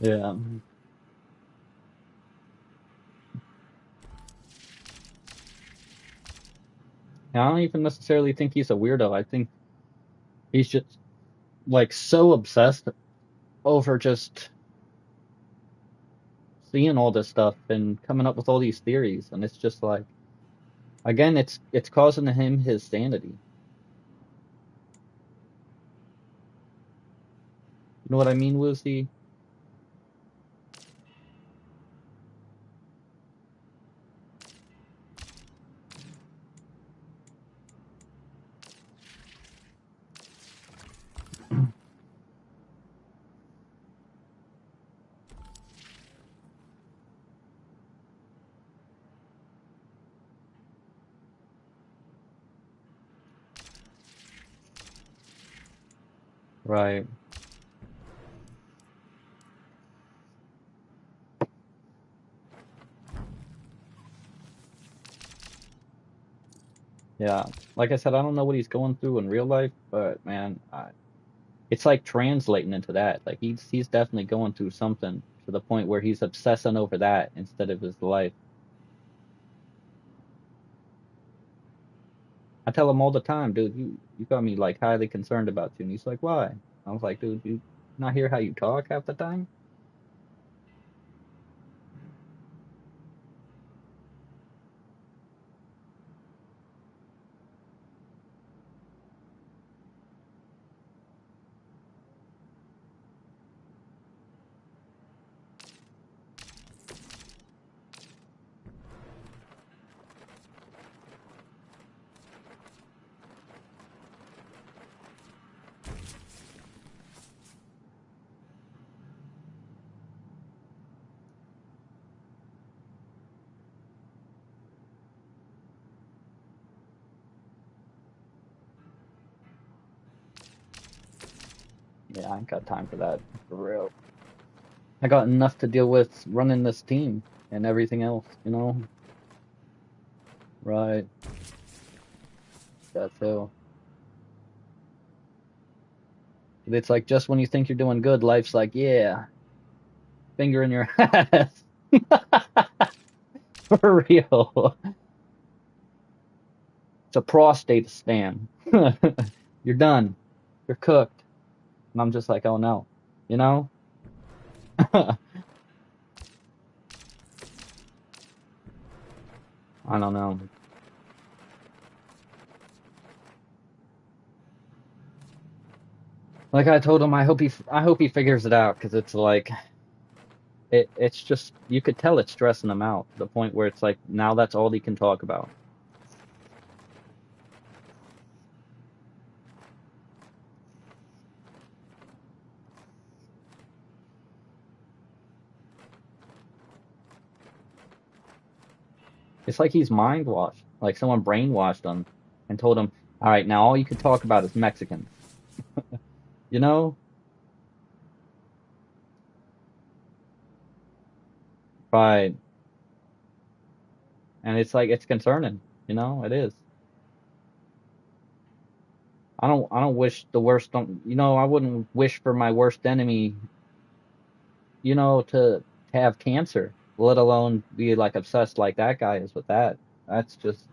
Yeah. I don't even necessarily think he's a weirdo. I think he's just like so obsessed over just seeing all this stuff and coming up with all these theories, and it's just like again, it's causing him his sanity. You know what I mean, Lucy? Right. Yeah. Like I said, I don't know what he's going through in real life, but man, it's like translating into that. Like he's definitely going through something to the point where he's obsessing over that instead of his life. I tell him all the time, dude, you got me like highly concerned about you. And he's like, why? I was like, dude, you not hear how you talk half the time? Yeah, I ain't got time for that. For real. I got enough to deal with running this team and everything else, you know? Right. That too. It's like just when you think you're doing good, life's like, yeah, finger in your ass. For real. It's a prostate scan. You're done. You're cooked. And I'm just like, oh no. You know? I don't know. Like I told him, I hope he figures it out because it's like it's just you could tell it's stressing him out to the point where it's like now that's all he can talk about. It's like he's mind washed. Like someone brainwashed him and told him, all right, now all you could talk about is Mexicans. You know? Right. And it's like it's concerning. You know, it is. I don't wish the worst on you know, I wouldn't wish for my worst enemy, you know, to have cancer, let alone be like obsessed like that guy is with that. That's just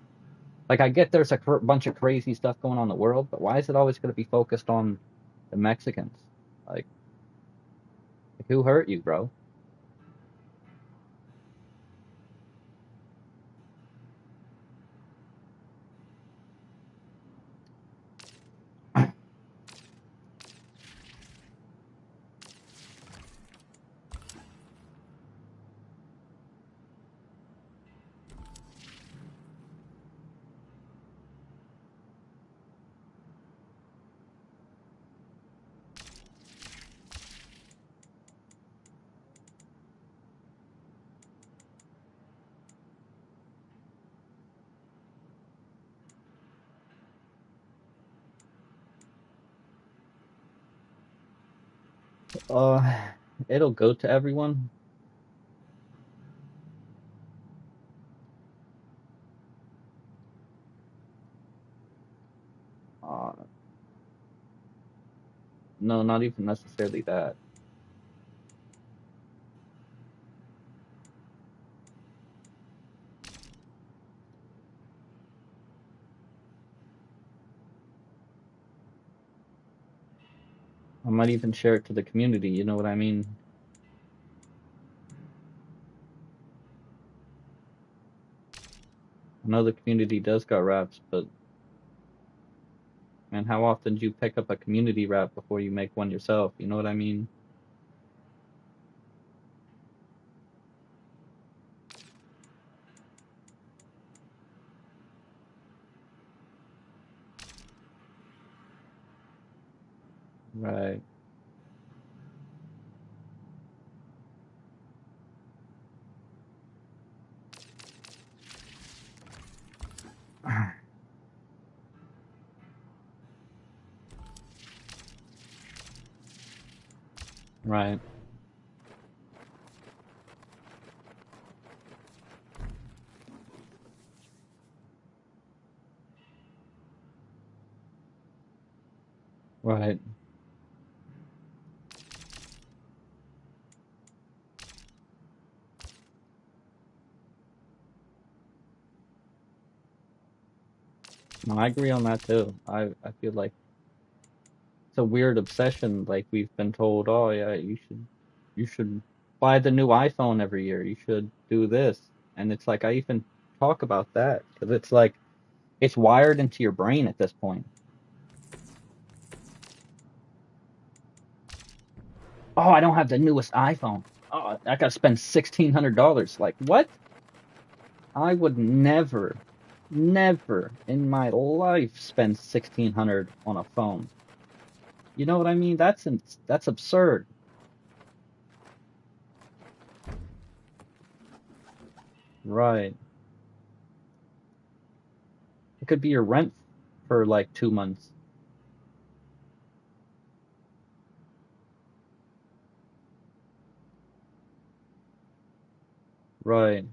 like I get there's a bunch of crazy stuff going on in the world, but why is it always going to be focused on the Mexicans? Like, who hurt you, bro? Uh, it'll go to everyone. Uh, no, not even necessarily that. I might even share it to the community, you know what I mean? I know the community does got wraps, but man, how often do you pick up a community wrap before you make one yourself? You know what I mean? Right. Right. Right. No, I agree on that too. I feel like it's a weird obsession. Like we've been told, oh yeah, you should buy the new iPhone every year. You should do this, and it's like I even talk about that because it's like it's wired into your brain at this point. Oh, I don't have the newest iPhone. Oh, I gotta spend $1,600. Like what? I would never, never in my life spend 1,600 on a phone. You know what I mean? That's absurd. Right. It could be your rent for like 2 months. Right.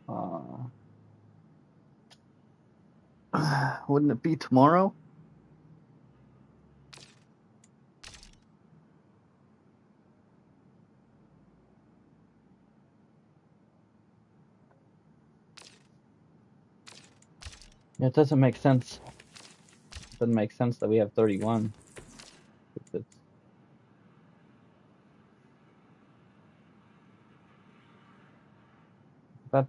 Uh, wouldn't it be tomorrow? It doesn't make sense. It doesn't make sense that we have 31. It's that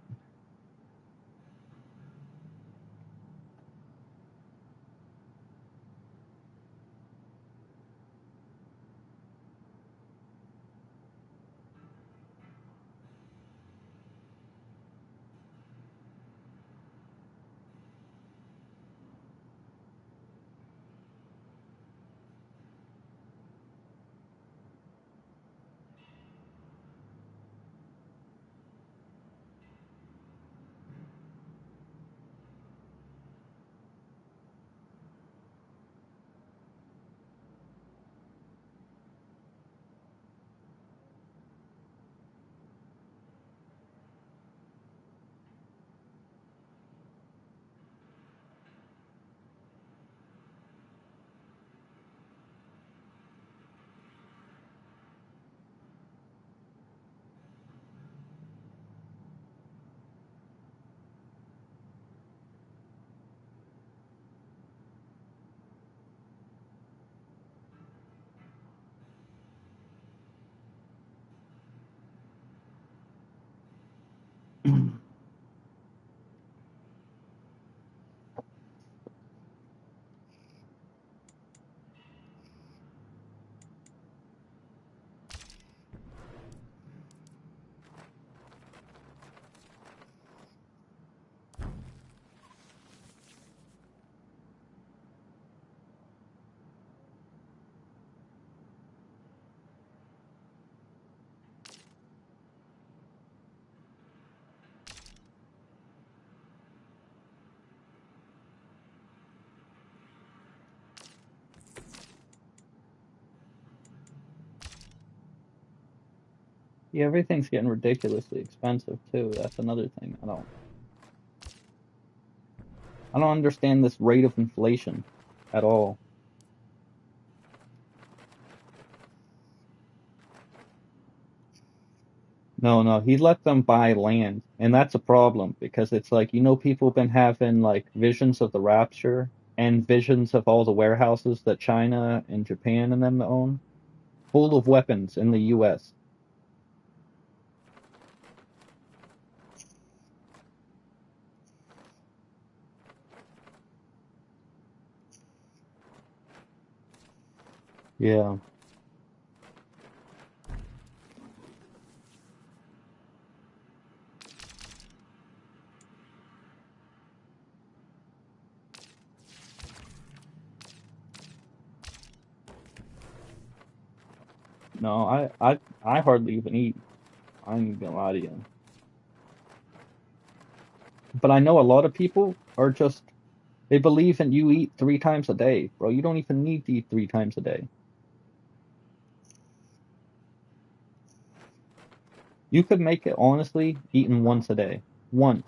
Yeah, everything's getting ridiculously expensive too. That's another thing. I don't understand this rate of inflation at all. No, no, he let them buy land, and that's a problem because it's like, people have been having like visions of the rapture and visions of all the warehouses that China and Japan and them own, full of weapons in the US. Yeah. No, I hardly even eat. I ain't even gonna lie to you. But I know a lot of people are just they believe in you eat 3 times a day, bro. You don't even need to eat 3 times a day. You could make it honestly eating once a day. Once.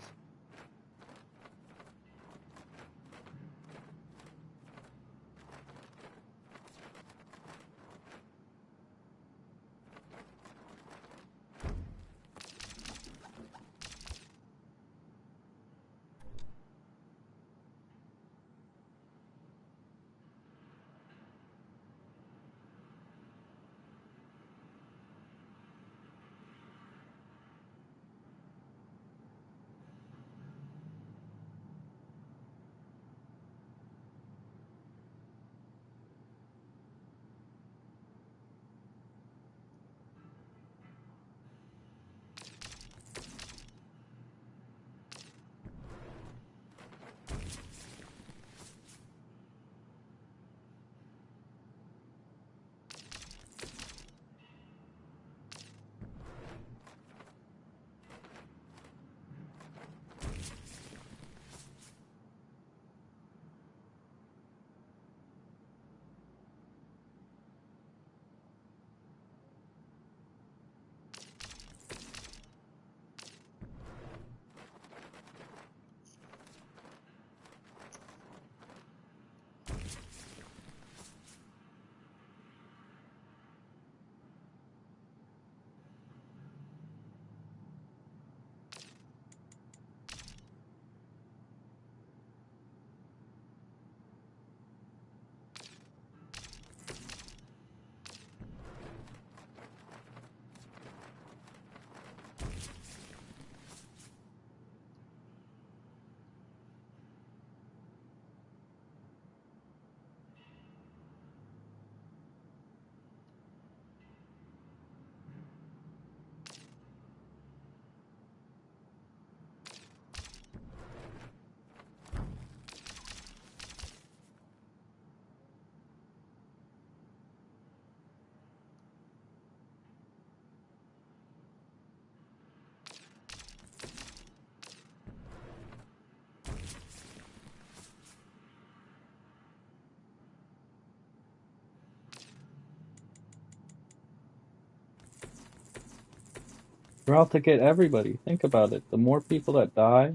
They're out to get everybody. Think about it. The more people that die,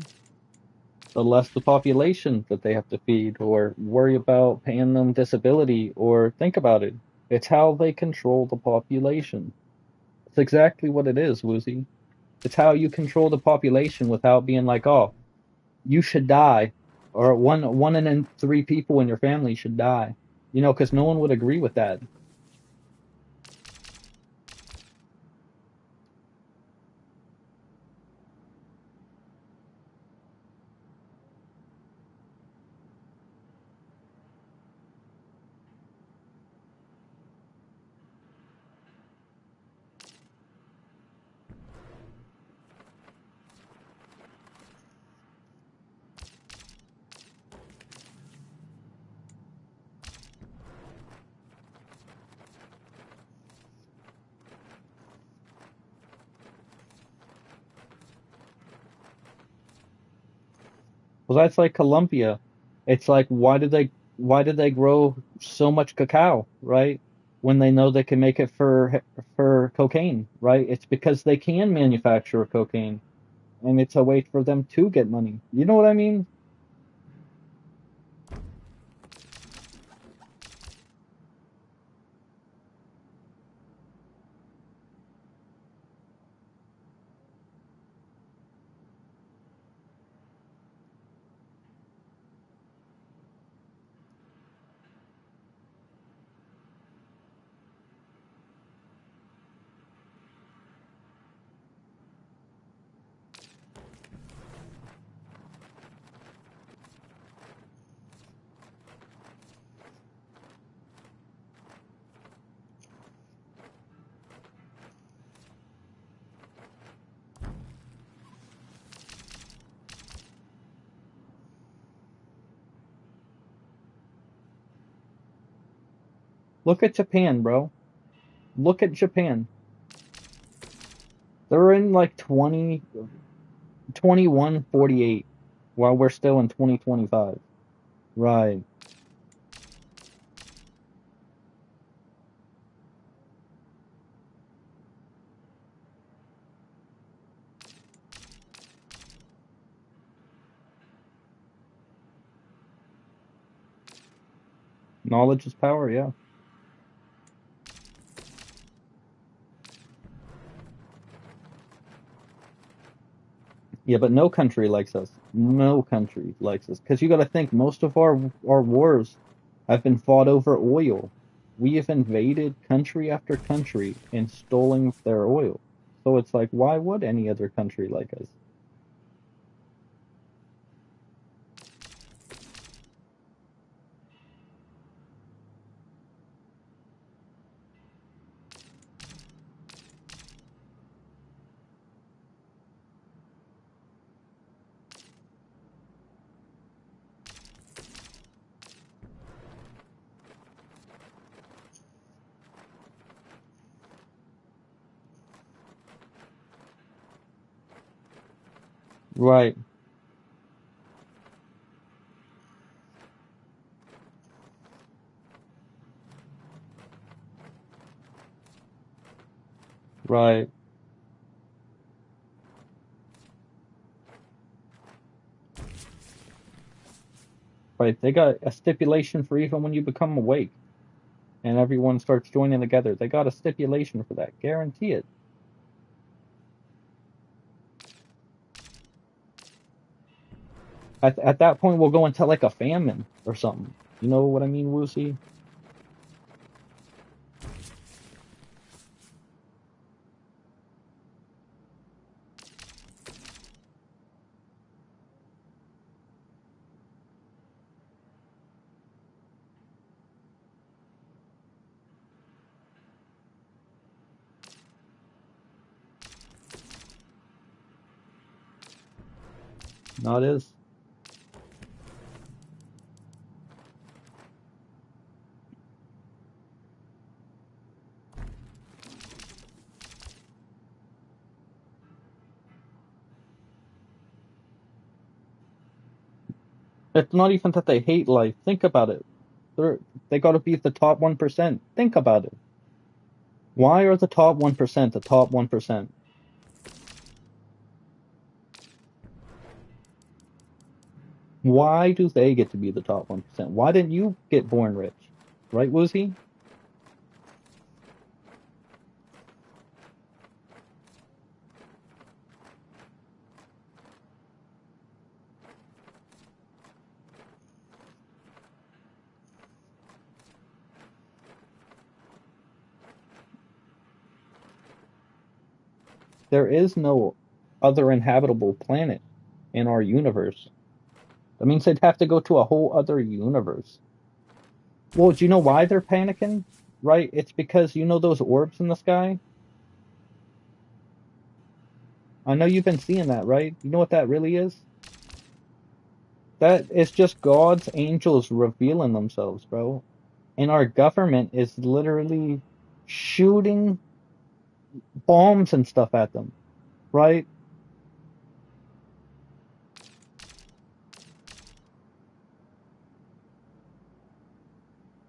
the less the population that they have to feed or worry about paying them disability or think about it. It's how they control the population. It's exactly what it is, Woozy. It's how you control the population without being like, oh, you should die, or one in 3 people in your family should die. Because no one would agree with that. Well, that's like Colombia. It's like why did they grow so much cacao, right? when they know they can make it for cocaine, right? It's because they can manufacture cocaine, and it's a way for them to get money. You know what I mean? Look at Japan, bro. Look at Japan. They're in like 2148 while we're still in 2025. Right. Knowledge is power, yeah. Yeah, but no country likes us. No country likes us. Because you got to think, most of our wars have been fought over oil. We have invaded country after country and stolen their oil. So it's like, why would any other country like us? Right, right, right. They got a stipulation for even when you become awake and everyone starts joining together. They got a stipulation for that. Guarantee it. At that point, we'll go into like a famine or something. You know what I mean, Woosie? No, it is. It's not even that they hate life. Think about it. They got to be the top 1%. Think about it. Why are the top 1% the top 1%? Why do they get to be the top 1%? Why didn't you get born rich? Right, Woozy? There is no other inhabitable planet in our universe. That means they'd have to go to a whole other universe. Well, do you know why they're panicking? Right? It's because you know those orbs in the sky? I know you've been seeing that, right? You know what that really is? That is just God's angels revealing themselves, bro. And our government is literally shooting bombs and stuff at them, right?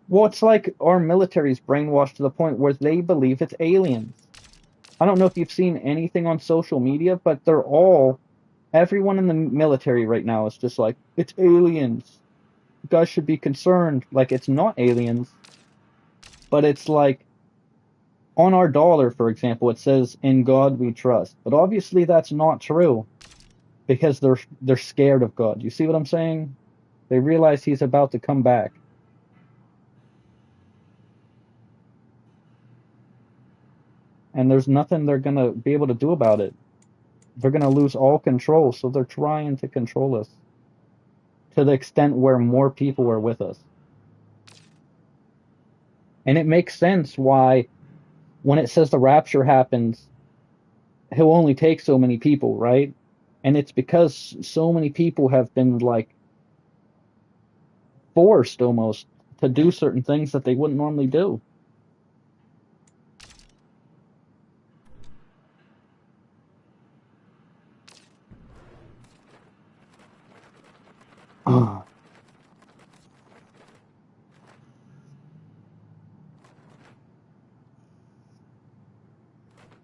Well, it's like our military's brainwashed to the point where they believe it's aliens. I don't know if you've seen anything on social media, but everyone in the military right now is just like, it's aliens. You guys should be concerned. Like, it's not aliens, but it's like, on our dollar, for example, it says, in God we trust. But obviously that's not true because they're scared of God. You see what I'm saying? They realize he's about to come back. And there's nothing they're gonna be able to do about it. They're gonna lose all control, so they're trying to control us to the extent where more people are with us. And it makes sense why when it says the rapture happens, he'll only take so many people, right? And it's because so many people have been like forced almost to do certain things that they wouldn't normally do.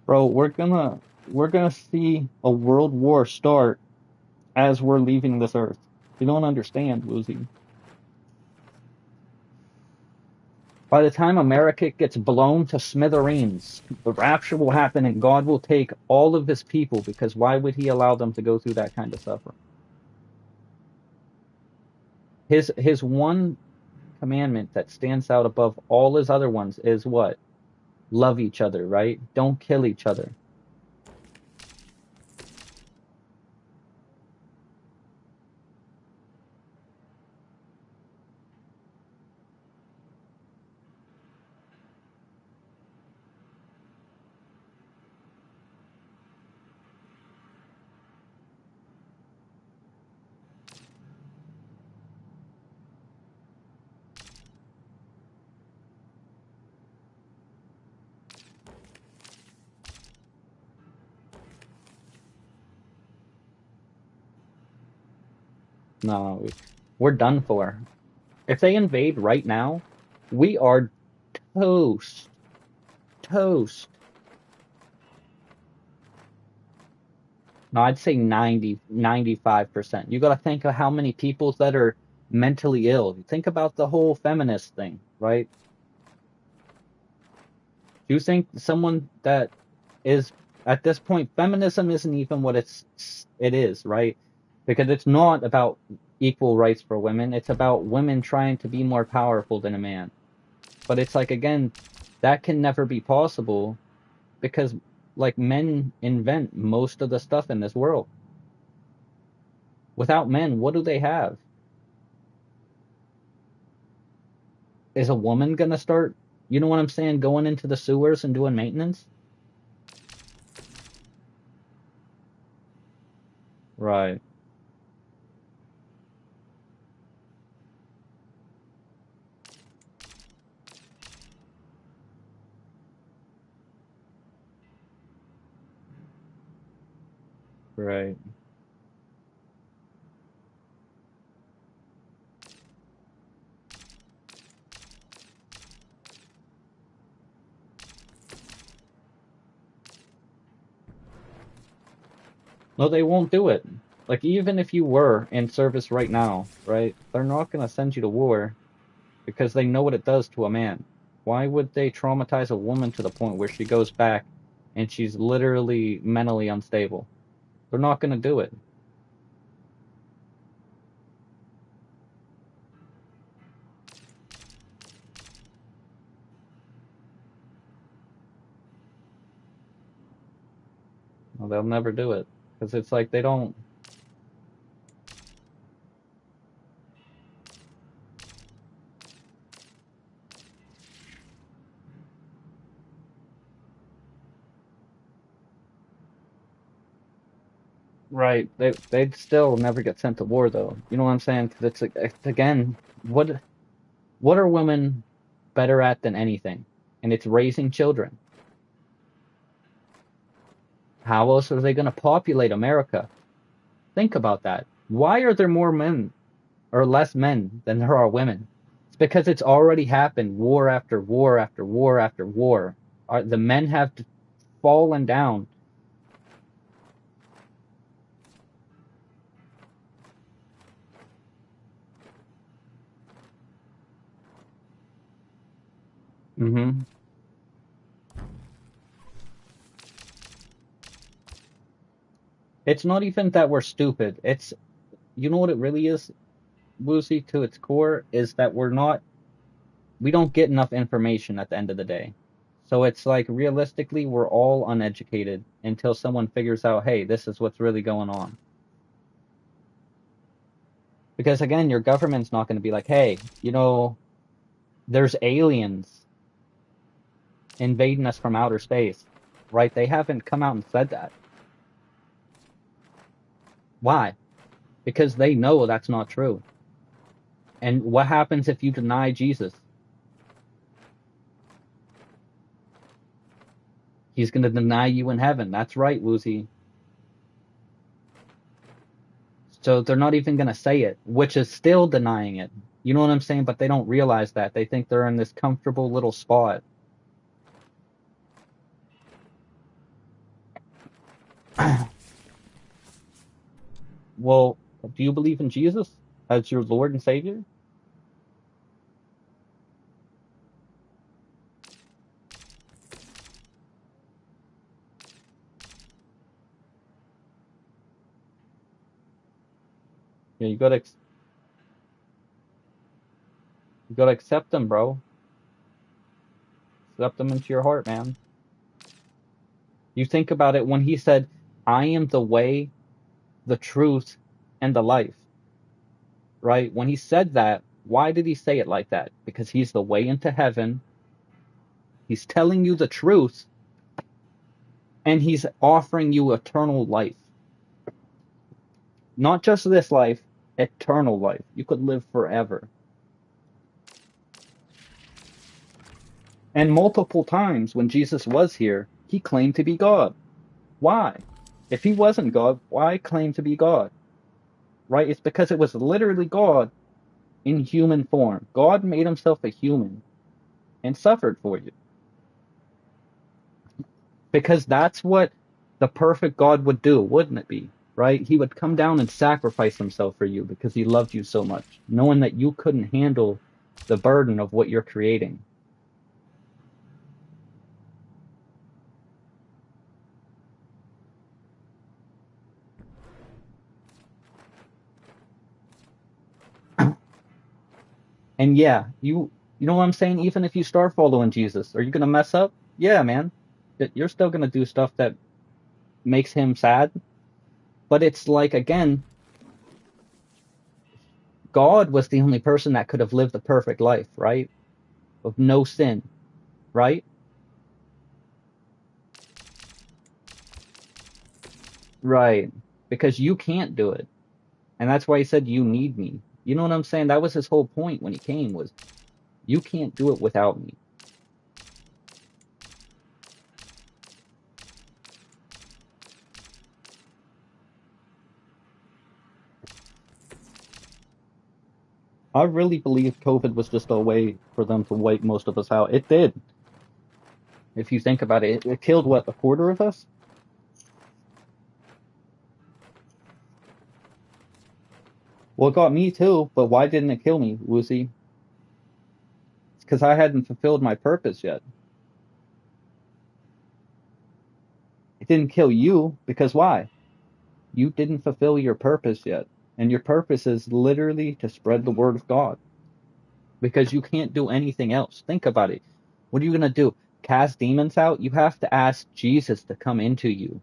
Bro, we're gonna see a world war start as we're leaving this earth. You don't understand, Lucy. By the time America gets blown to smithereens, the rapture will happen and God will take all of his people because why would he allow them to go through that kind of suffering? His one commandment that stands out above all his other ones is what? Love each other, right? Don't kill each other. No, we're done for. If they invade right now, we are toast. Toast. No, I'd say 95%. You got to think of how many people that are mentally ill. Think about the whole feminist thing, right? Do you think someone that is at this point, feminism isn't even what it is, right? Because it's not about equal rights for women. It's about women trying to be more powerful than a man. But it's like again, that can never be possible because like men invent most of the stuff in this world. Without men, what do they have? Is a woman gonna start, you know what I'm saying, going into the sewers and doing maintenance? Right, right. No, they won't do it. Like even if you were in service right now, right? They're not gonna send you to war because they know what it does to a man. Why would they traumatize a woman to the point where she goes back and she's literally mentally unstable? They're not gonna do it. No, they'll never do it because it's like they don't. Right. They'd still never get sent to war though. You know what I'm saying? Because it's again, what are women better at than anything? And it's raising children. How else are they going to populate America? Think about that. Why are there more men or less men than there are women? It's because it's already happened, war after war after war after war. The men have fallen down. Hmm. It's not even that we're stupid. It's, you know what it really is, Lucy, to its core, is that we don't get enough information at the end of the day. So it's like realistically, we're all uneducated until someone figures out, hey, this is what's really going on. Because again, your government's not going to be like, hey, there's aliens invading us from outer space, right? They haven't come out and said that. Why? Because they know that's not true. And what happens if you deny Jesus? He's going to deny you in heaven. That's right, Woozy. So they're not even going to say it, which is still denying it. You know what I'm saying? But they don't realize that. They think they're in this comfortable little spot. Well, do you believe in Jesus as your Lord and Savior? Yeah, you gotta accept him, bro. Accept him into your heart, man. You think about it when he said, "I am the way, the truth, and the life." Right? When he said that, why did he say it like that? Because he's the way into heaven. He's telling you the truth, and he's offering you eternal life. Not just this life, eternal life. You could live forever. And multiple times when Jesus was here, he claimed to be God. Why? If he wasn't God, why claim to be God? Right? It's because it was literally God in human form. God made himself a human and suffered for you. Because that's what the perfect God would do, wouldn't it be? Right? He would come down and sacrifice himself for you because he loved you so much, knowing that you couldn't handle the burden of what you're creating. And yeah, you know what I'm saying? Even if you start following Jesus, are you gonna mess up? Yeah, man. You're still gonna do stuff that makes him sad. But it's like again, God was the only person that could have lived a perfect life, right? Of no sin, right? Right. Because you can't do it. And that's why he said you need me. You know what I'm saying? That was his whole point when he came was you can't do it without me. I really believe COVID was just a way for them to wipe most of us out. It did. If you think about it, it killed what, a quarter of us? Well, it got me too, but why didn't it kill me, Lucy? It's because I hadn't fulfilled my purpose yet. It didn't kill you because why? You didn't fulfill your purpose yet. And your purpose is literally to spread the word of God because you can't do anything else. Think about it. What are you going to do? Cast demons out? You have to ask Jesus to come into you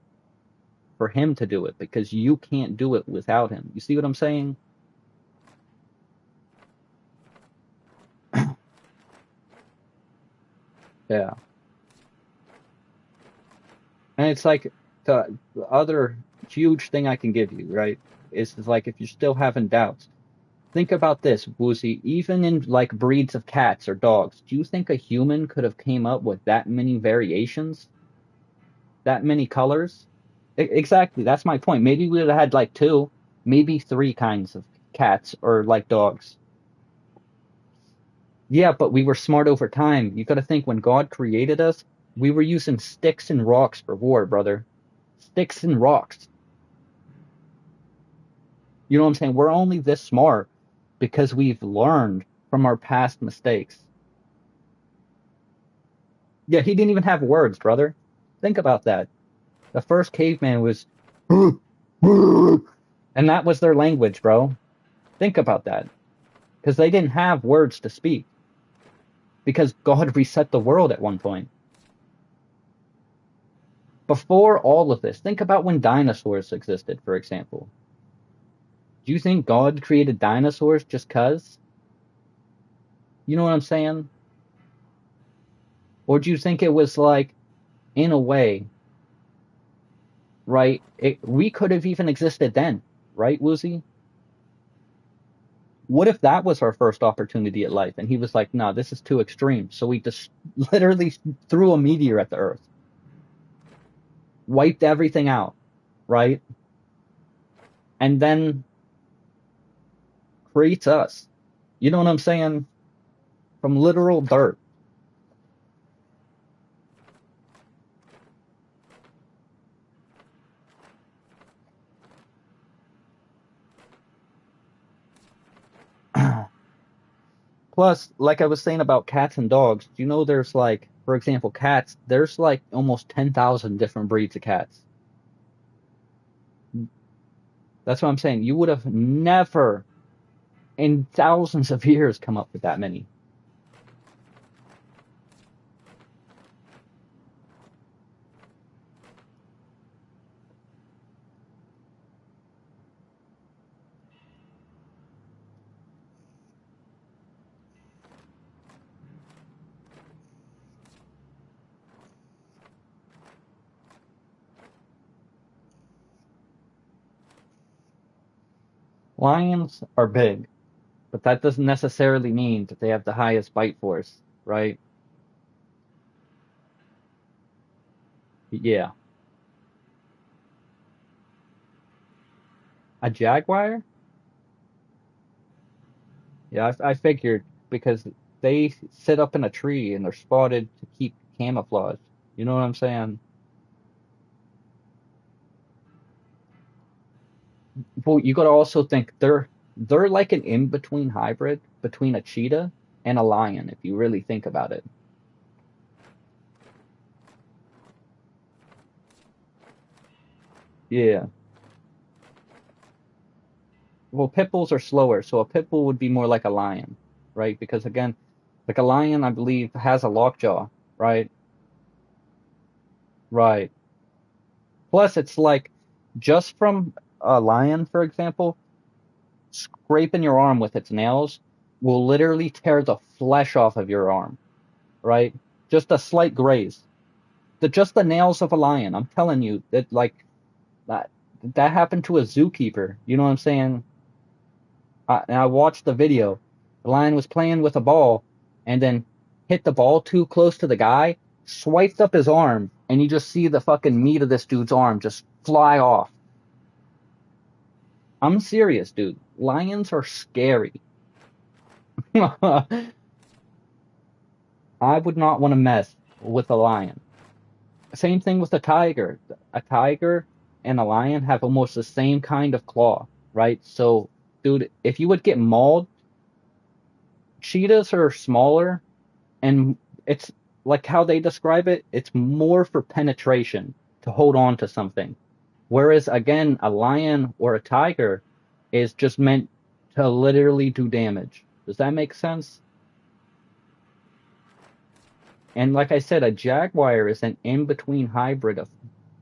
for him to do it because you can't do it without him. You see what I'm saying? Yeah. And it's like the other huge thing I can give you, right? Is like if you're still having doubts, think about this, Woozy. Even in like breeds of cats or dogs, do you think a human could have came up with that many variations, that many colors? Exactly. That's my point. Maybe we would have had like two, maybe three kinds of cats or like dogs. Yeah, but we were smart over time. You got to think when God created us, we were using sticks and rocks for war, brother. Sticks and rocks. You know what I'm saying? We're only this smart because we've learned from our past mistakes. Yeah, he didn't even have words, brother. Think about that. The first caveman was, and that was their language, bro. Think about that. Because they didn't have words to speak. Because God reset the world at one point. Before all of this, think about when dinosaurs existed, for example. Do you think God created dinosaurs just cuz? You know what I'm saying? Or do you think it was like, in a way, right? We could have even existed then, right, Woozy? What if that was our first opportunity at life? And he was like, no, this is too extreme. So we just literally threw a meteor at the earth, wiped everything out, right? And then creates us. You know what I'm saying? From literal dirt. Plus, like I was saying about cats and dogs, do you know there's like, for example, cats, there's like almost 10,000 different breeds of cats. That's what I'm saying. You would have never in thousands of years come up with that many. Lions are big, but that doesn't necessarily mean that they have the highest bite force, right? Yeah. A jaguar? Yeah, I figured because they sit up in a tree and they're spotted to keep camouflage. You know what I'm saying? But you got to also think they're like an in-between hybrid between a cheetah and a lion, if you really think about it. Yeah. Well, pit bulls are slower, so a pit bull would be more like a lion, right? Because again, like a lion, I believe, has a lockjaw, right? Right. Plus, it's like just from a lion, for example, scraping your arm with its nails will literally tear the flesh off of your arm, right? Just a slight graze. Just the nails of a lion. I'm telling you that like that that happened to a zookeeper. You know what I'm saying? And I watched the video. The lion was playing with a ball and then hit the ball too close to the guy, swiped up his arm, and you just see the fucking meat of this dude's arm just fly off. I'm serious, dude. Lions are scary. I would not want to mess with a lion. Same thing with a tiger. A tiger and a lion have almost the same kind of claw, right? So, dude, if you would get mauled, cheetahs are smaller and it's like how they describe it, it's more for penetration to hold on to something. Whereas again, a lion or a tiger is just meant to literally do damage. Does that make sense? And like I said, a jaguar is an in-between hybrid of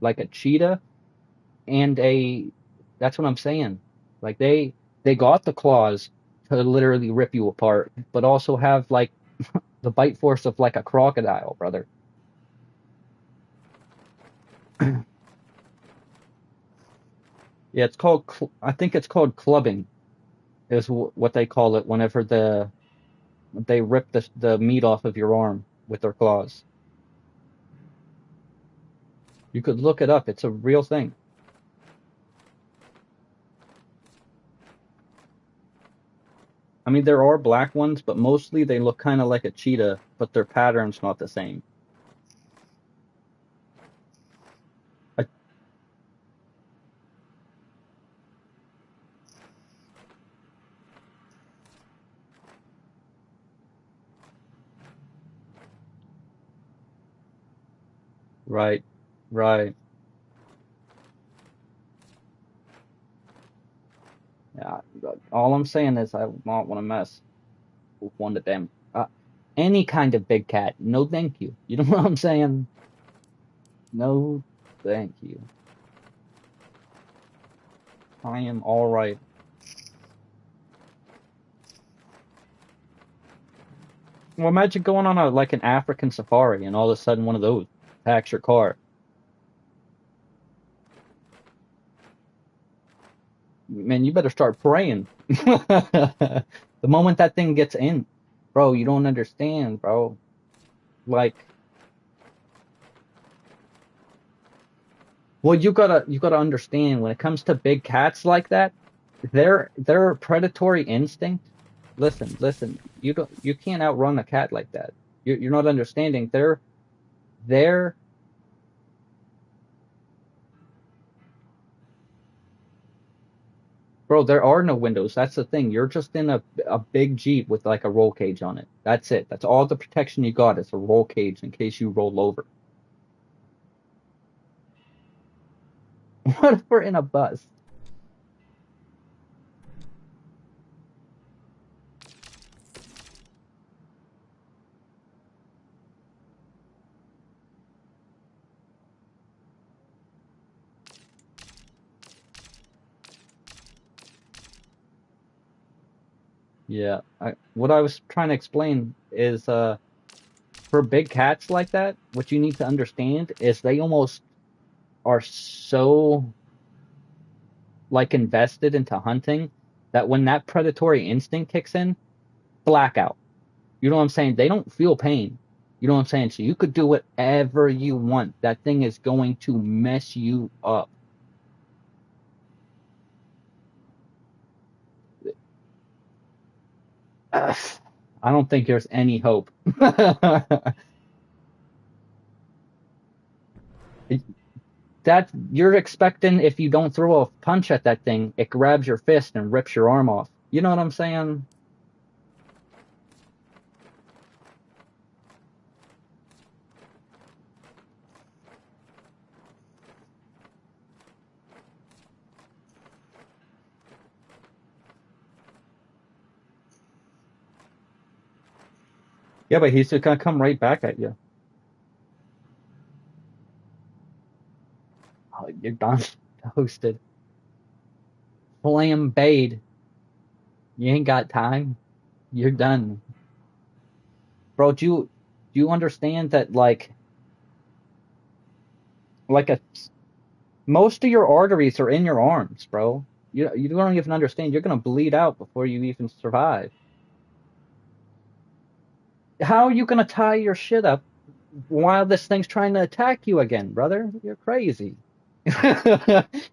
like a cheetah and a that's what I'm saying. Like they got the claws to literally rip you apart, but also have like the bite force of like a crocodile, brother. Yeah, it's called. I think it's called clubbing. Is what they call it whenever they rip the meat off of your arm with their claws. You could look it up. It's a real thing. I mean, there are black ones, but mostly they look kind of like a cheetah, but their pattern's not the same. Uh, right, right. Yeah. All I'm saying is I don't want to mess with one of them. Any kind of big cat. No, thank you. You know what I'm saying? No, thank you. I am all right. Well, imagine going on a like an African safari and all of a sudden one of those attacks your car. Man, you better start praying. The moment that thing gets in, bro, you don't understand, bro. Like, well, you gotta understand when it comes to big cats like that, their predatory instinct. Listen, listen. You can't outrun a cat like that. You're not understanding. They're Bro, there are no windows. That's the thing. You're just in a big Jeep with like a roll cage on it. That's it. That's all the protection you got is a roll cage in case you roll over. What if we're in a bus? Yeah. What I was trying to explain is for big cats like that, what you need to understand is they almost are so like invested into hunting that when that predatory instinct kicks in, blackout. You know what I'm saying? They don't feel pain. You know what I'm saying? So you could do whatever you want. That thing is going to mess you up. Ugh, I don't think there's any hope. That you're expecting if you don't throw a punch at that thing, it grabs your fist and rips your arm off. You know what I'm saying? Yeah, but he's just gonna come right back at you. Oh, you're done. Toasted. Flambéed. You ain't got time. You're done. Bro, do you understand that like a most of your arteries are in your arms, bro. You don't even understand. You're gonna bleed out before you even survive. How are you gonna tie your shit up while this thing's trying to attack you again, brother? You're crazy.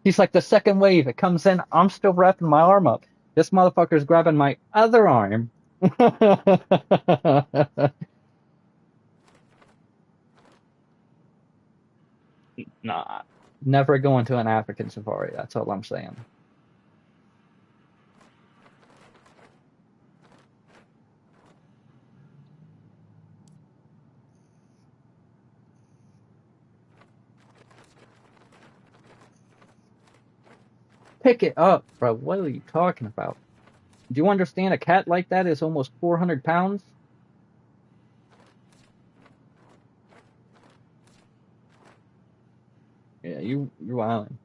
He's like the second wave. It comes in. I'm still wrapping my arm up. This motherfucker's grabbing my other arm. Nah, never go into an African safari. That's all I'm saying. Pick it up, bro. What are you talking about? Do you understand a cat like that is almost 400 pounds? Yeah, you're wilding.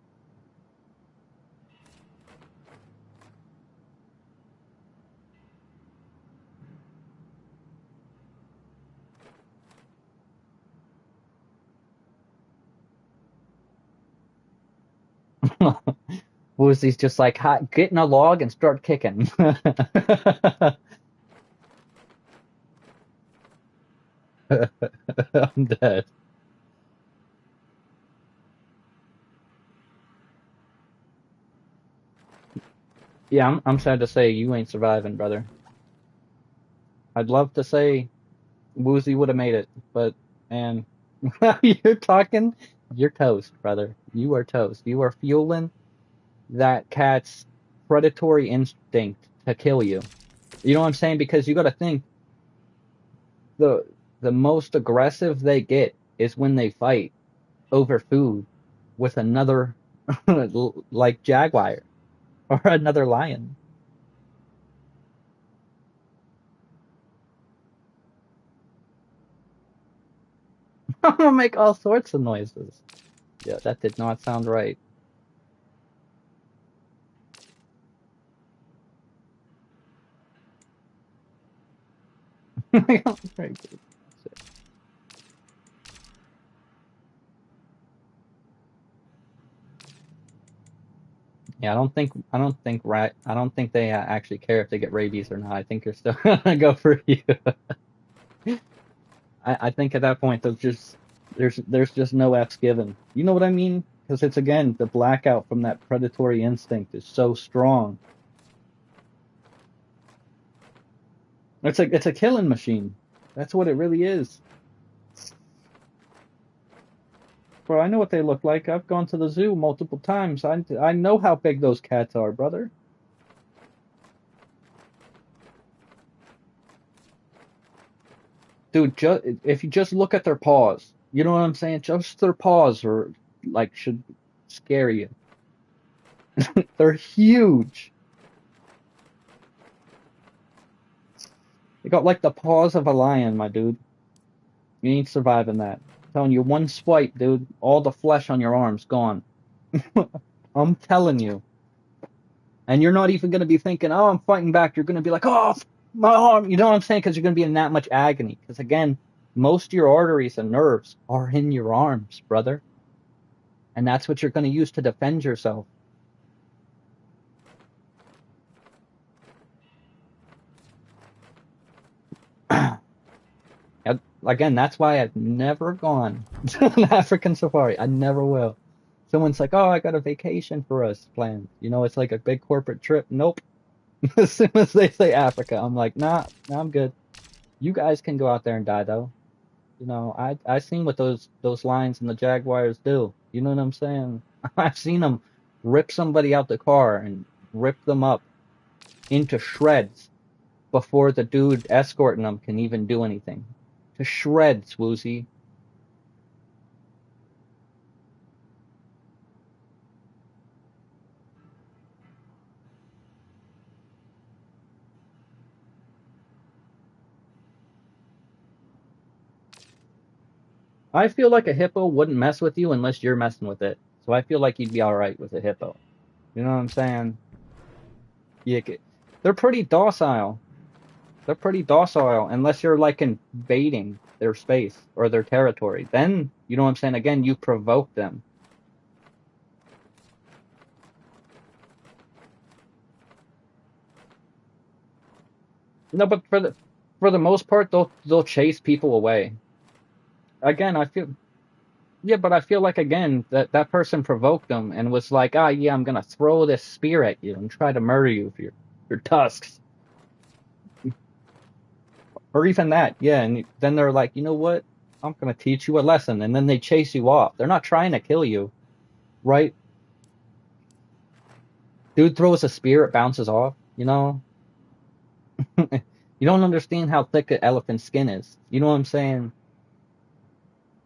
Woozy's just like, hot, get in a log and start kicking. I'm dead. Yeah, I'm sad to say you ain't surviving, brother. I'd love to say Woozy would have made it, but man, you're talking, you're toast, brother. You are toast. You are fueling that cat's predatory instinct to kill you. You know what I'm saying? Because you got to think the the most aggressive they get is when they fight over food with another like jaguar or another lion. I'm gonna make all sorts of noises. Yeah, that did not sound right. Very good. Yeah, I don't think they actually care if they get rabies or not. I think they're still gonna go for you. I think at that point there's just no F's given. You know what I mean? Because it's again the blackout from that predatory instinct is so strong. It's a killing machine. That's what it really is. Bro, I know what they look like. I've gone to the zoo multiple times. I know how big those cats are, brother. Dude, if you just look at their paws, you know what I'm saying? Just their paws are like should scare you. They're huge. They got like the paws of a lion, my dude. You ain't surviving that. I'm telling you, one swipe, dude, all the flesh on your arms gone. I'm telling you. And you're not even gonna be thinking, "Oh, I'm fighting back." You're gonna be like, "Oh, my arm." You know what I'm saying? Because you're gonna be in that much agony. Because again, most of your arteries and nerves are in your arms, brother, and that's what you're gonna use to defend yourself. Again, that's why I've never gone to an African safari. I never will. Someone's like, "Oh, I got a vacation for us planned." You know, it's like a big corporate trip. Nope. As soon as they say Africa, I'm like, nah, I'm good. You guys can go out there and die though. You know, I seen what those lions and the jaguars do. You know what I'm saying? I've seen them rip somebody out the car and rip them up into shreds before the dude escorting them can even do anything. To shreds, Woozy. I feel like a hippo wouldn't mess with you unless you're messing with it. So I feel like you'd be all right with a hippo. You know what I'm saying? You could, they're pretty docile. They're pretty docile unless you're like invading their space or their territory. Then, you know what I'm saying? Again, you provoke them. No, but for the most part, they'll chase people away. Again, I feel yeah, but I feel like again that person provoked them and was like, ah, yeah, I'm gonna throw this spear at you and try to murder you with your tusks, or even that, yeah. And then they're like, you know what? I'm gonna teach you a lesson, and then they chase you off. They're not trying to kill you, right? Dude throws a spear, it bounces off. You know, you don't understand how thick an elephant's skin is. You know what I'm saying?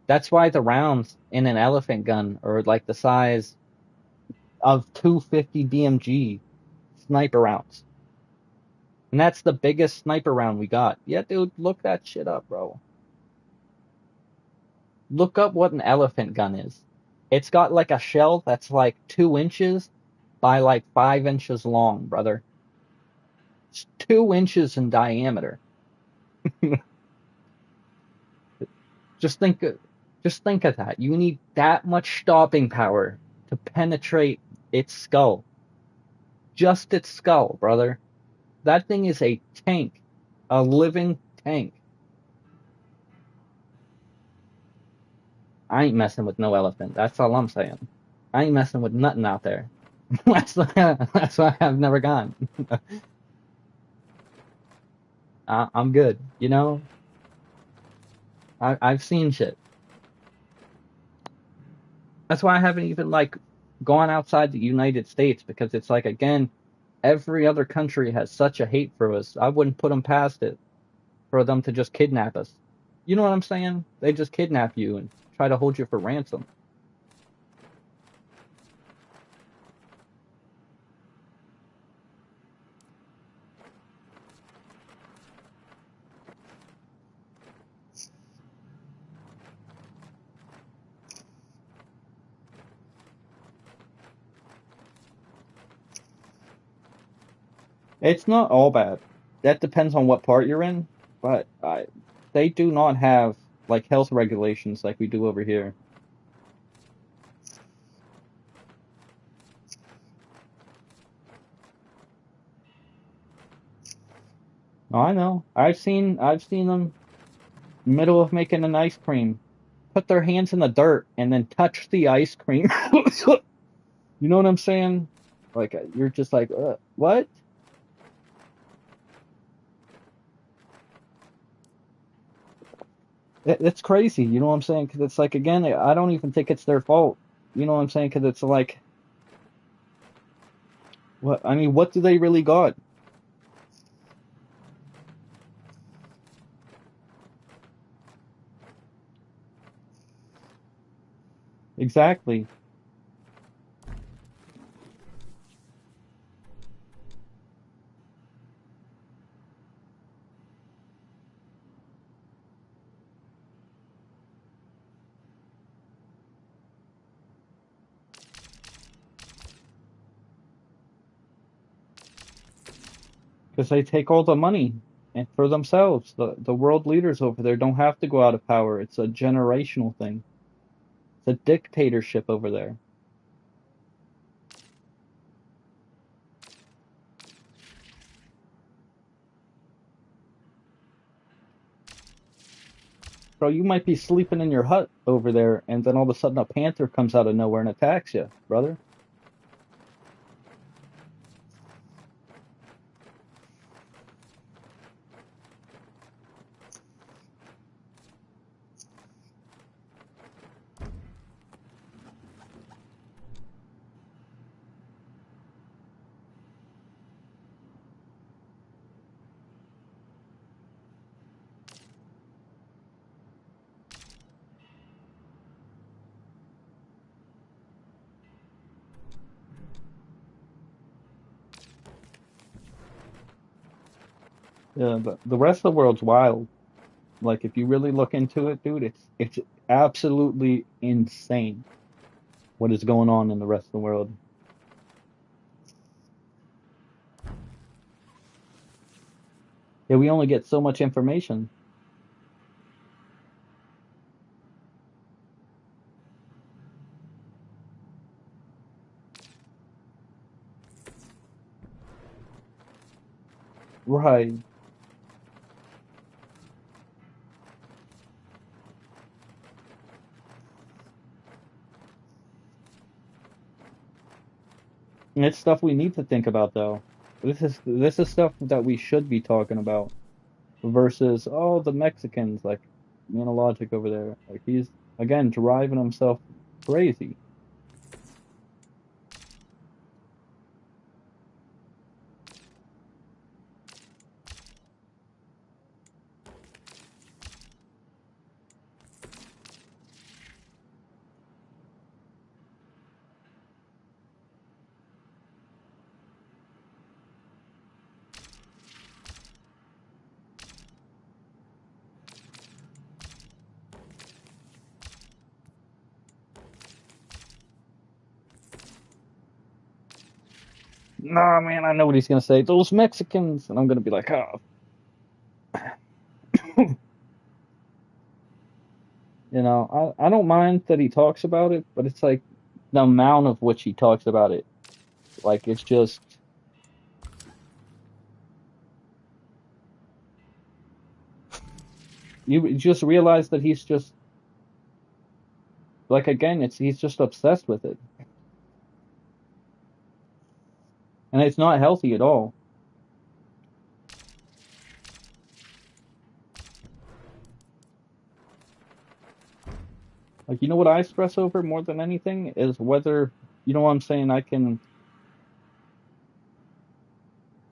That's why the rounds in an elephant gun are like the size of 250 BMG sniper rounds. And that's the biggest sniper round we got. Yeah, dude, look that shit up, bro. Look up what an elephant gun is. It's got like a shell that's like 2 inches by like 5 inches long, brother. It's 2 inches in diameter. Just think, just think of that. You need that much stopping power to penetrate its skull. Just its skull, brother. That thing is a tank, a living tank. I ain't messing with no elephant. That's all I'm saying. I ain't messing with nothing out there. That's why I've never gone. I'm good. I've seen shit. That's why I haven't even like gone outside the United States because it's like again, every other country has such a hate for us. I wouldn't put them past it for them to just kidnap us. You know what I'm saying? They just kidnap you and try to hold you for ransom. It's not all bad. That depends on what part you're in, but they do not have like health regulations like we do over here. Oh, I know. I've seen them middle of making an ice cream, put their hands in the dirt and then touch the ice cream. You know what I'm saying? Like you're just like, what? It's crazy. You know what I'm saying? Because it's like again, I don't even think it's their fault. You know what I'm saying? Because it's like, what? I mean, what do they really got? Exactly. Because they take all the money and for themselves. The world leaders over there don't have to go out of power. It's a generational thing. It's a dictatorship over there. Bro, you might be sleeping in your hut over there, and then all of a sudden a panther comes out of nowhere and attacks you, brother. Yeah, the rest of the world's wild. Like if you really look into it, dude, it's absolutely insane what is going on in the rest of the world. Yeah, we only get so much information. Right. And it's stuff we need to think about though. This is stuff that we should be talking about versus the Mexicans like logic over there. Like he's again driving himself crazy. Nah, man, I know what he's gonna say. Those Mexicans, and I'm gonna be like, oh, I don't mind that he talks about it, but it's like the amount of which he talks about it. Like it's just you just realize that he's just like again, it's he's just obsessed with it, and it's not healthy at all. Like, you know what I stress over more than anything is whether, you know what I'm saying, I can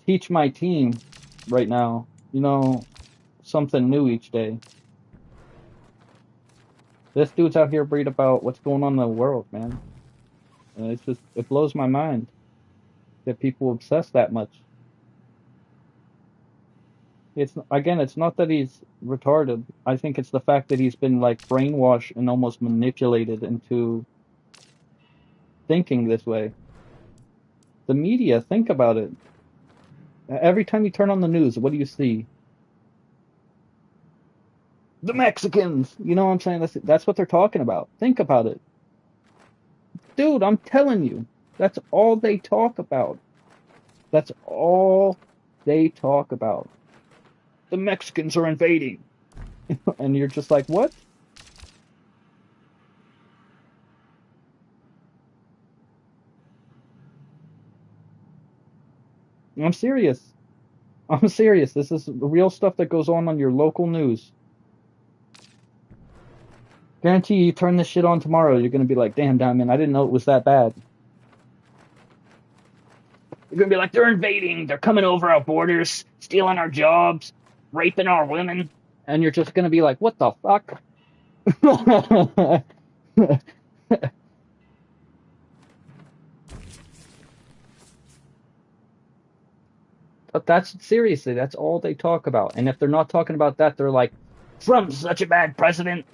teach my team right now, something new each day. This dude's out here read about what's going on in the world, man. And it blows my mind that people obsess that much. It's not that he's retarded. I think it's the fact that he's been like brainwashed and almost manipulated into thinking this way. The media, think about it. Every time you turn on the news, what do you see? The Mexicans. You know what I'm saying? That's what they're talking about. Think about it. Dude, I'm telling you. That's all they talk about. That's all they talk about. The Mexicans are invading. And you're just like, what? I'm serious. I'm serious. This is the real stuff that goes on your local news. Guarantee you turn this shit on tomorrow, you're gonna be like, damn, Diamond, I didn't know it was that bad. You're gonna be like, they're invading, they're coming over our borders, stealing our jobs, raping our women. And you're just gonna be like, what the fuck? But that's all they talk about. And if they're not talking about that, they're like, Trump's such a bad president.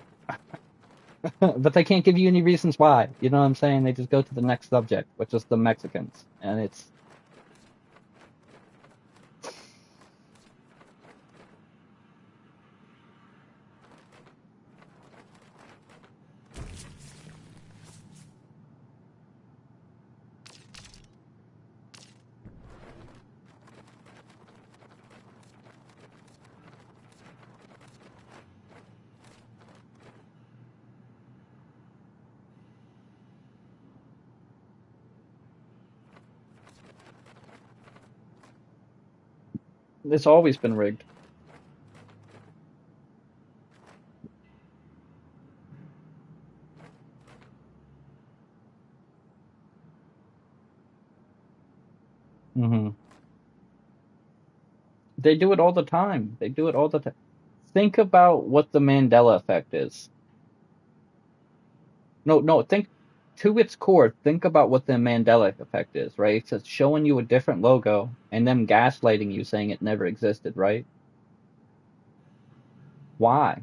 But they can't give you any reasons why. You know what I'm saying? They just go to the next subject, which is the Mexicans. And it's always been rigged. Hmm. They do it all the time. They do it all the time. Think about what the Mandela effect is. No, no, think to its core, think about what the Mandela effect is, right? It's showing you a different logo and them gaslighting you saying it never existed, right? Why?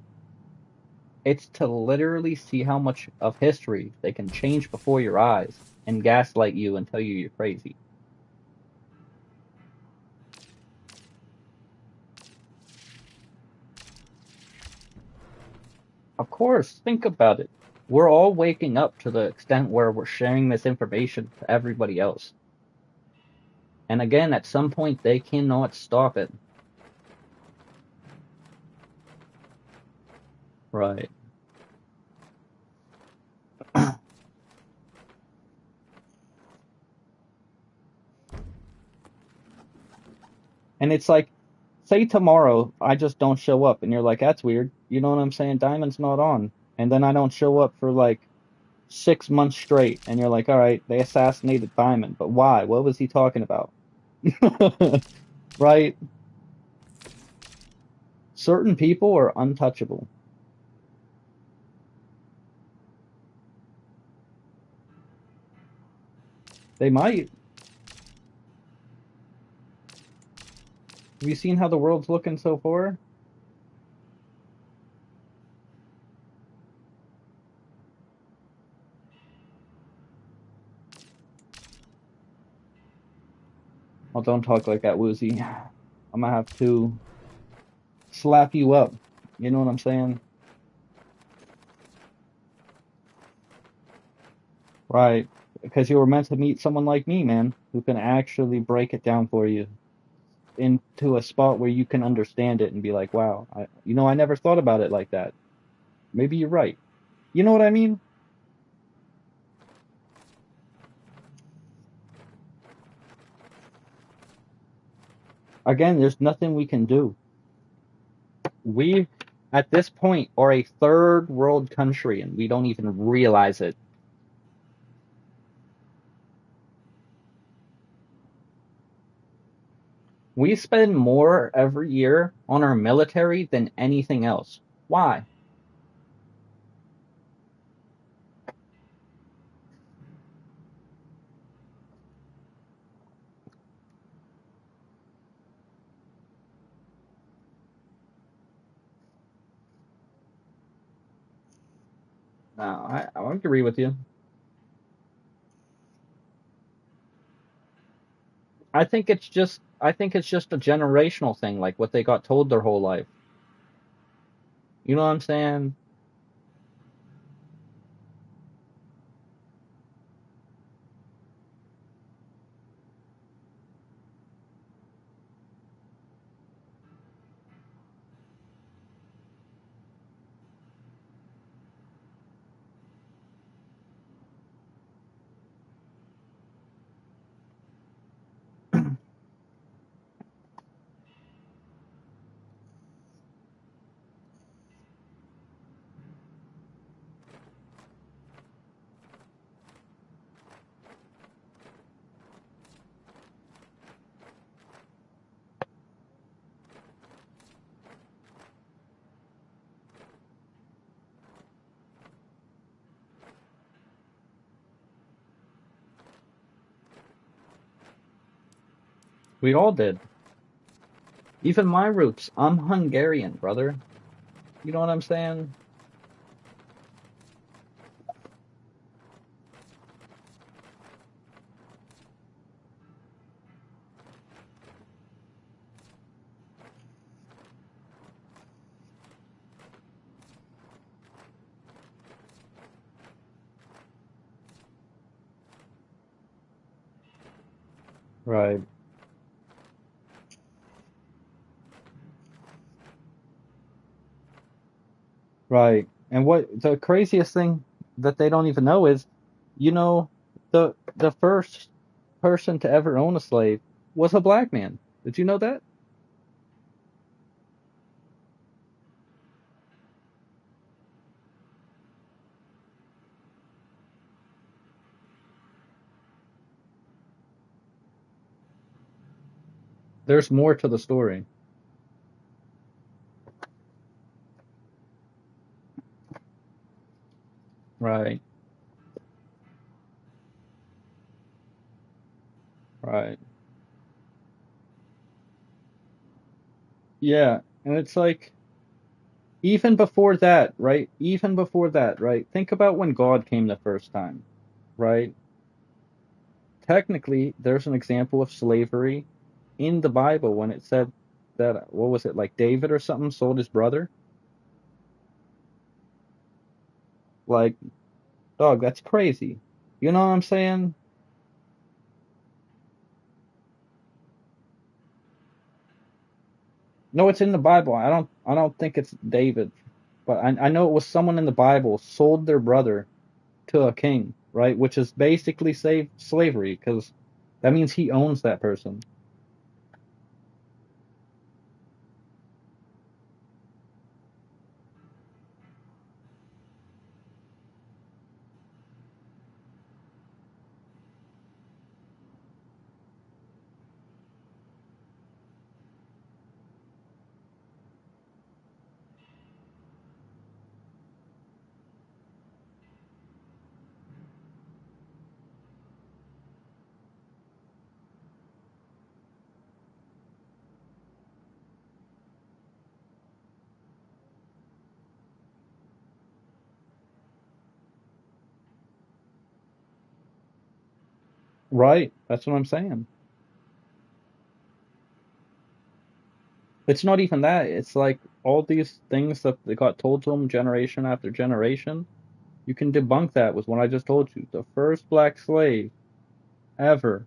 It's to literally see how much of history they can change before your eyes and gaslight you and tell you you're crazy. Of course, think about it. We're all waking up to the extent where we're sharing this information to everybody else. And again, at some point, they cannot stop it. Right. And it's like, say tomorrow I just don't show up, and you're like, that's weird. You know what I'm saying? Diamond's not on. And then I don't show up for like 6 months straight, and you're like, all right, they assassinated Diamond, but why? What was he talking about? Right? Certain people are untouchable. They might. Have you seen how the world's looking so far? Oh, don't talk like that, Woozy. I'm gonna have to slap you up. You know what I'm saying? Right. Because you were meant to meet someone like me, man, who can actually break it down for you into a spot where you can understand it and be like, wow, I never thought about it like that. Maybe you're right. You know what I mean? Again, there's nothing we can do. We at this point are a third world country and we don't even realize it. We spend more every year on our military than anything else. Why? No, I agree with you. I think it's just a generational thing, like what they got told their whole life. You know what I'm saying? We all did. Even my roots. I'm Hungarian, brother. You know what I'm saying? Right, right. And what the craziest thing that they don't even know is, you know, the first person to ever own a slave was a black man. Did you know that? There's more to the story. Right, right. Yeah, and it's like even before that, right? Even before that, right? Think about when God came the first time, right? Technically, there's an example of slavery in the Bible when it said that, what was it, like David or something sold his brother? Like, dog, that's crazy. You know what I'm saying? No, it's in the Bible. I don't think it's David, but I know it was someone in the Bible sold their brother to a king, right? Which is basically slavery because that means he owns that person. Right. That's what I'm saying. It's not even that. It's like all these things that they got told to them generation after generation. You can debunk that with what I just told you. The first black slave ever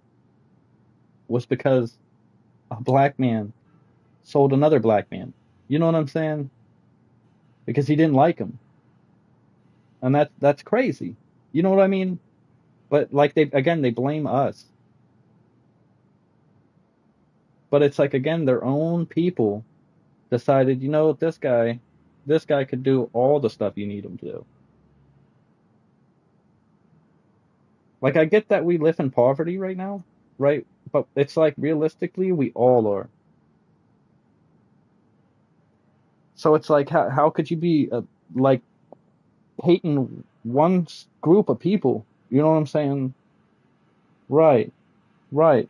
was because a black man sold another black man. You know what I'm saying? Because he didn't like him. And that's crazy. You know what I mean? But like they blame us. But it's like again their own people decided, this guy. This guy could do all the stuff you need him to do. Like, I get that we live in poverty right now, right? But it's like realistically, we all are. So it's like, how could you be like hating one group of people? You know what I'm saying? Right, right,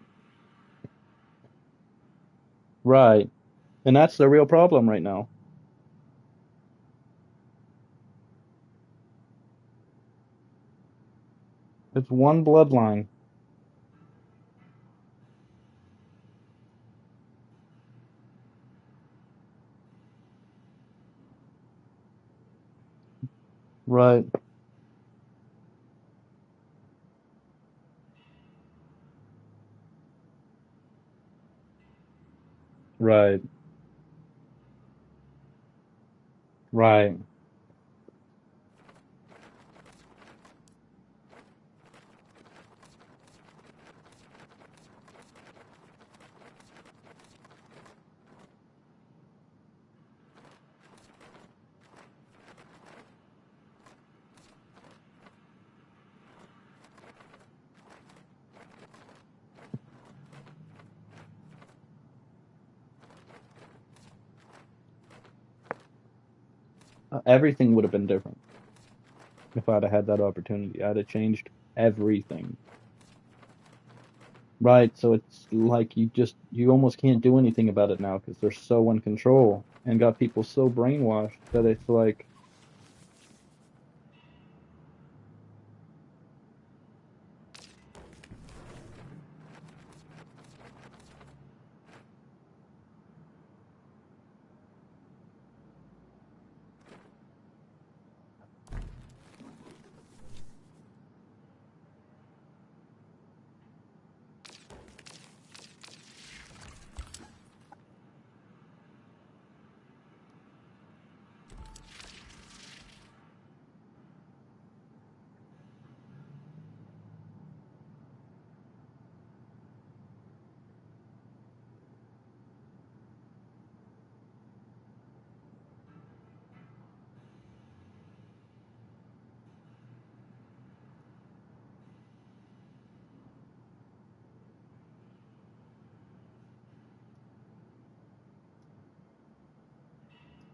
right. And that's the real problem right now. It's one bloodline. Right, right, right. Everything would have been different if I'd have had that opportunity. I'd have changed everything. Right, so it's like you almost can't do anything about it now because they're so in control and got people so brainwashed that it's like,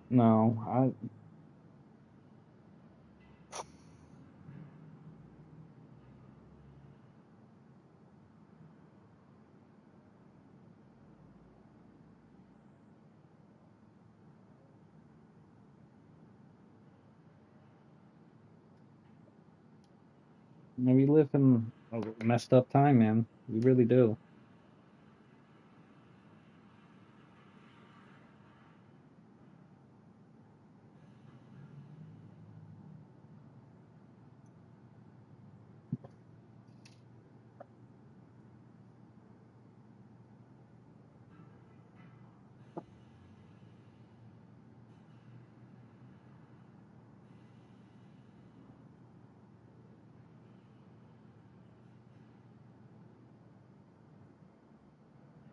no, we live in a messed up time, man. We really do.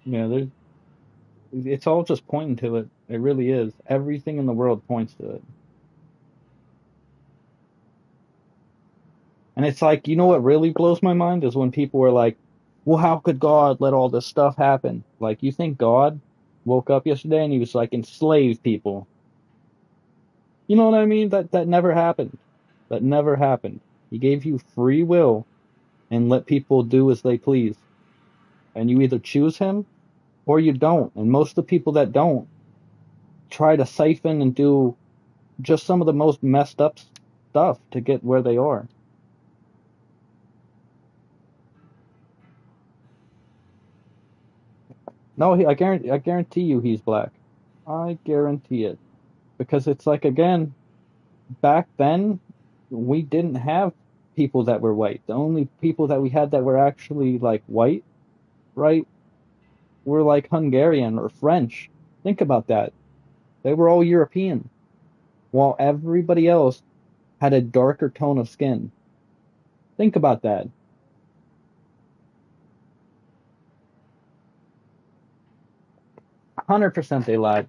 Yeah, it's all just pointing to it. It really is. Everything in the world points to it. And it's like, you know what really blows my mind is when people are like, well, how could God let all this stuff happen? Like, you think God woke up yesterday and he was like enslave people? You know what I mean? That never happened. That never happened. He gave you free will and let people do as they please. And you either choose him or you don't. And most of the people that don't try to siphon and do just some of the most messed up stuff to get where they are. No, I guarantee you he's black. I guarantee it. Because it's like, again, back then, we didn't have people that were white. The only people that we had that were actually like white, right, were like Hungarian or French. Think about that. They were all European, while everybody else had a darker tone of skin. Think about that. 100% they lied.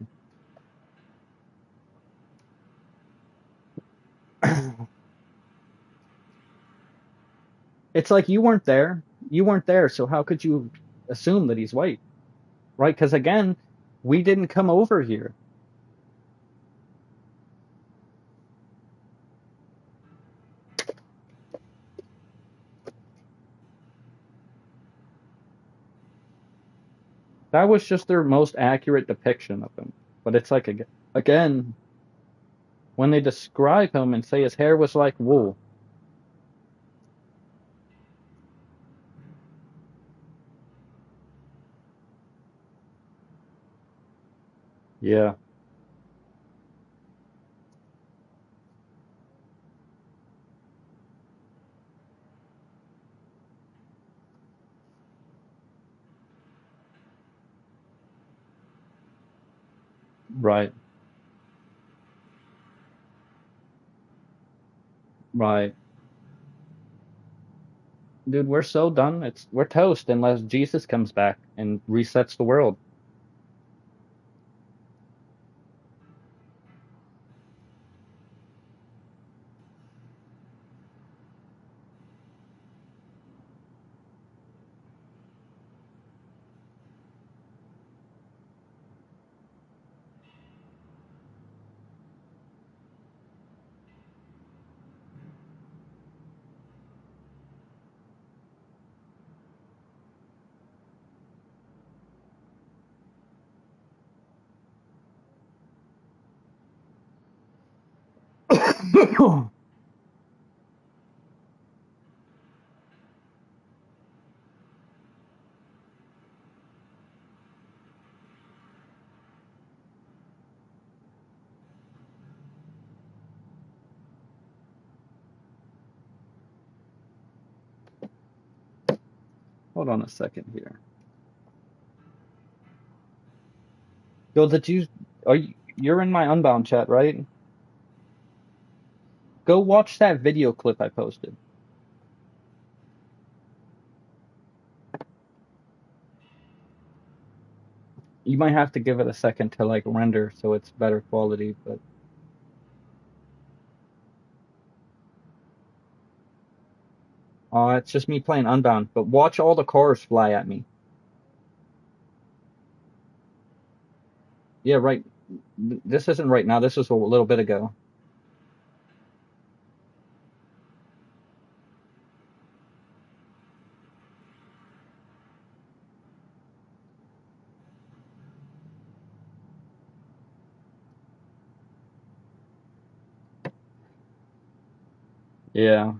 It's like you weren't there. You weren't there, so how could you assume that he's white, right? Because again, we didn't come over here. That was just their most accurate depiction of him. But it's like again, when they describe him and say his hair was like wool. Yeah, right, right. Dude, we're so done. We're toast unless Jesus comes back and resets the world. Hold on a second here. Yo, you're in my Unbound chat, right? Go watch that video clip I posted. You might have to give it a second to like render so it's better quality, but it's just me playing Unbound. But watch all the cars fly at me. Yeah, right. This isn't right now. This was a little bit ago. Yeah.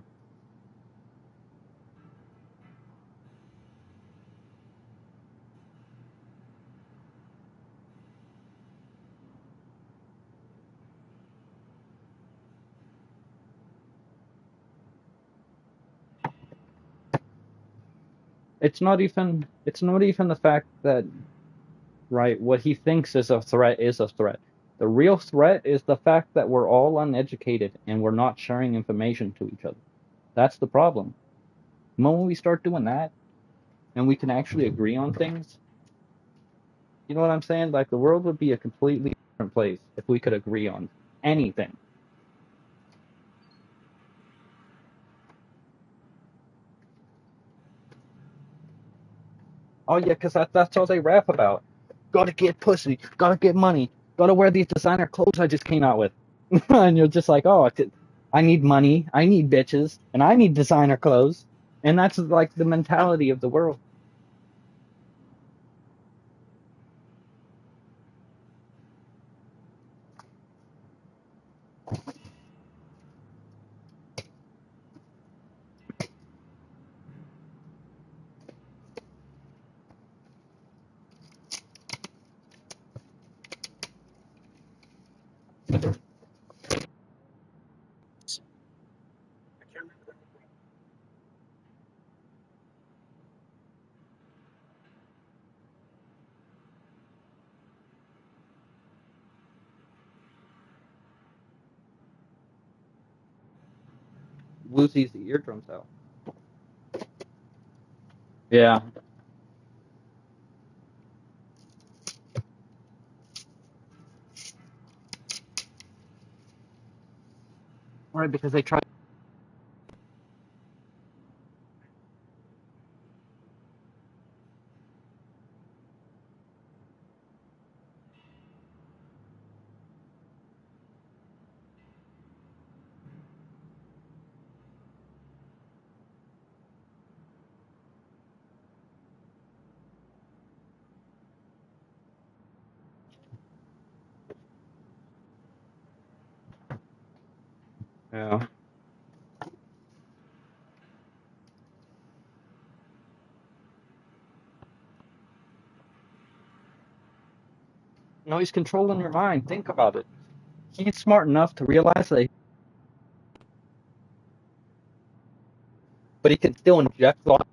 It's not even the fact that right what he thinks is a threat is a threat. The real threat is the fact that we're all uneducated and we're not sharing information to each other. That's the problem. The moment we start doing that and we can actually agree on things, you know what I'm saying? Like the world would be a completely different place if we could agree on anything. Oh yeah, 'cause that's all they rap about. Gotta get pussy, gotta get money, gotta wear these designer clothes I just came out with. And you're just like, oh, I need money, I need bitches, and I need designer clothes. And that's like the mentality of the world. Lucy's the eardrums out. Yeah. Right, because they try. Yeah. No, he's controlling your mind. Think about it. He's smart enough to realize that, but he can still inject thought.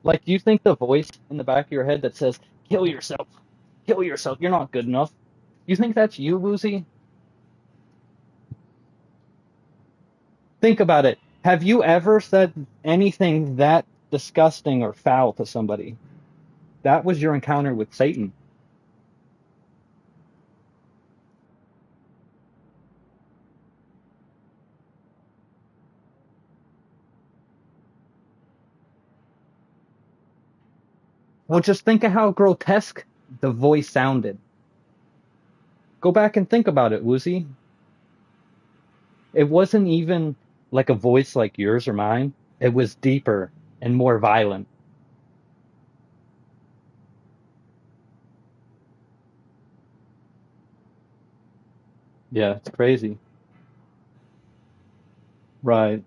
Like, do you think the voice in the back of your head that says, kill yourself, you're not good enough, you think that's you, Woozy? Think about it. Have you ever said anything that disgusting or foul to somebody? That was your encounter with Satan. Well, just think of how grotesque the voice sounded. Go back and think about it, Woozy. It wasn't even like a voice like yours or mine. It was deeper and more violent. Yeah, it's crazy. Right.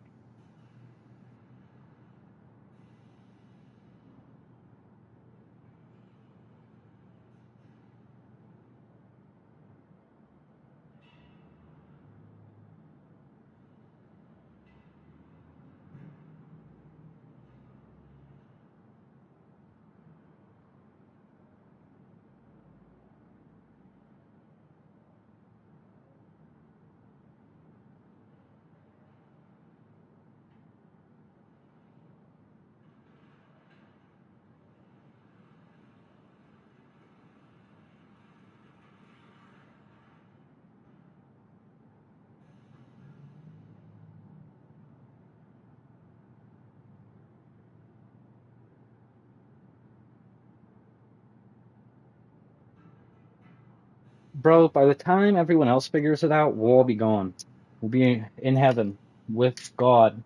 Bro, by the time everyone else figures it out, we'll all be gone. We'll be in heaven with God.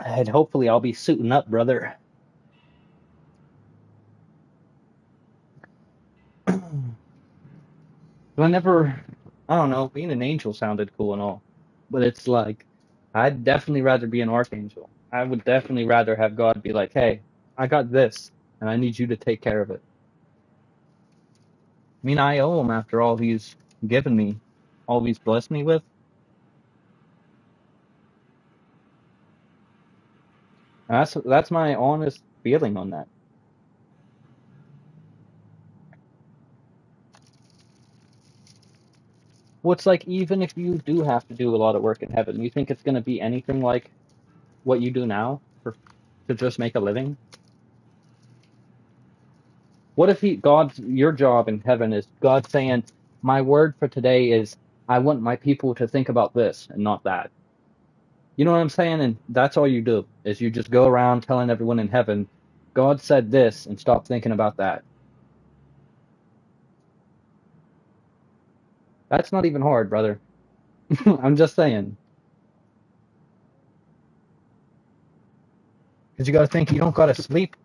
And hopefully I'll be suiting up, brother. But I don't know, being an angel sounded cool and all. But it's like, I'd definitely rather be an archangel. I would definitely rather have God be like, hey, I got this, and I need you to take care of it. I mean, I owe him after all he's given me, all he's blessed me with. That's my honest feeling on that. Well, it's like even if you do have to do a lot of work in heaven, you think it's going to be anything like what you do now to just make a living? What if your job in heaven is God saying, my word for today is, I want my people to think about this and not that. You know what I'm saying? And that's all you do is you just go around telling everyone in heaven, God said this and stop thinking about that. That's not even hard, brother. I'm just saying. Because you got to think you don't got to sleep,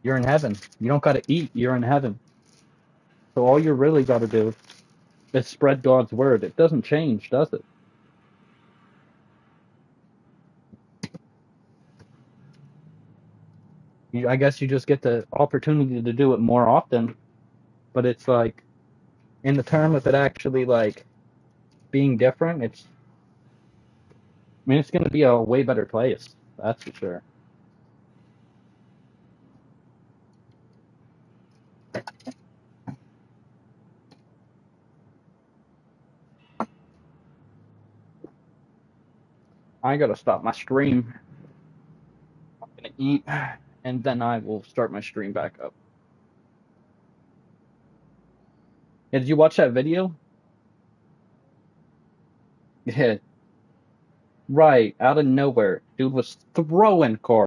you're in heaven. You don't got to eat, you're in heaven. So all you really got to do is spread God's word. It doesn't change, does it? I guess you just get the opportunity to do it more often, but it's like in the term of it actually like being different, I mean it's going to be a way better place. That's for sure. I got to stop my stream. I'm going to eat and then I will start my stream back up. Yeah, did you watch that video? Yeah, right, out of nowhere, dude was throwing cars.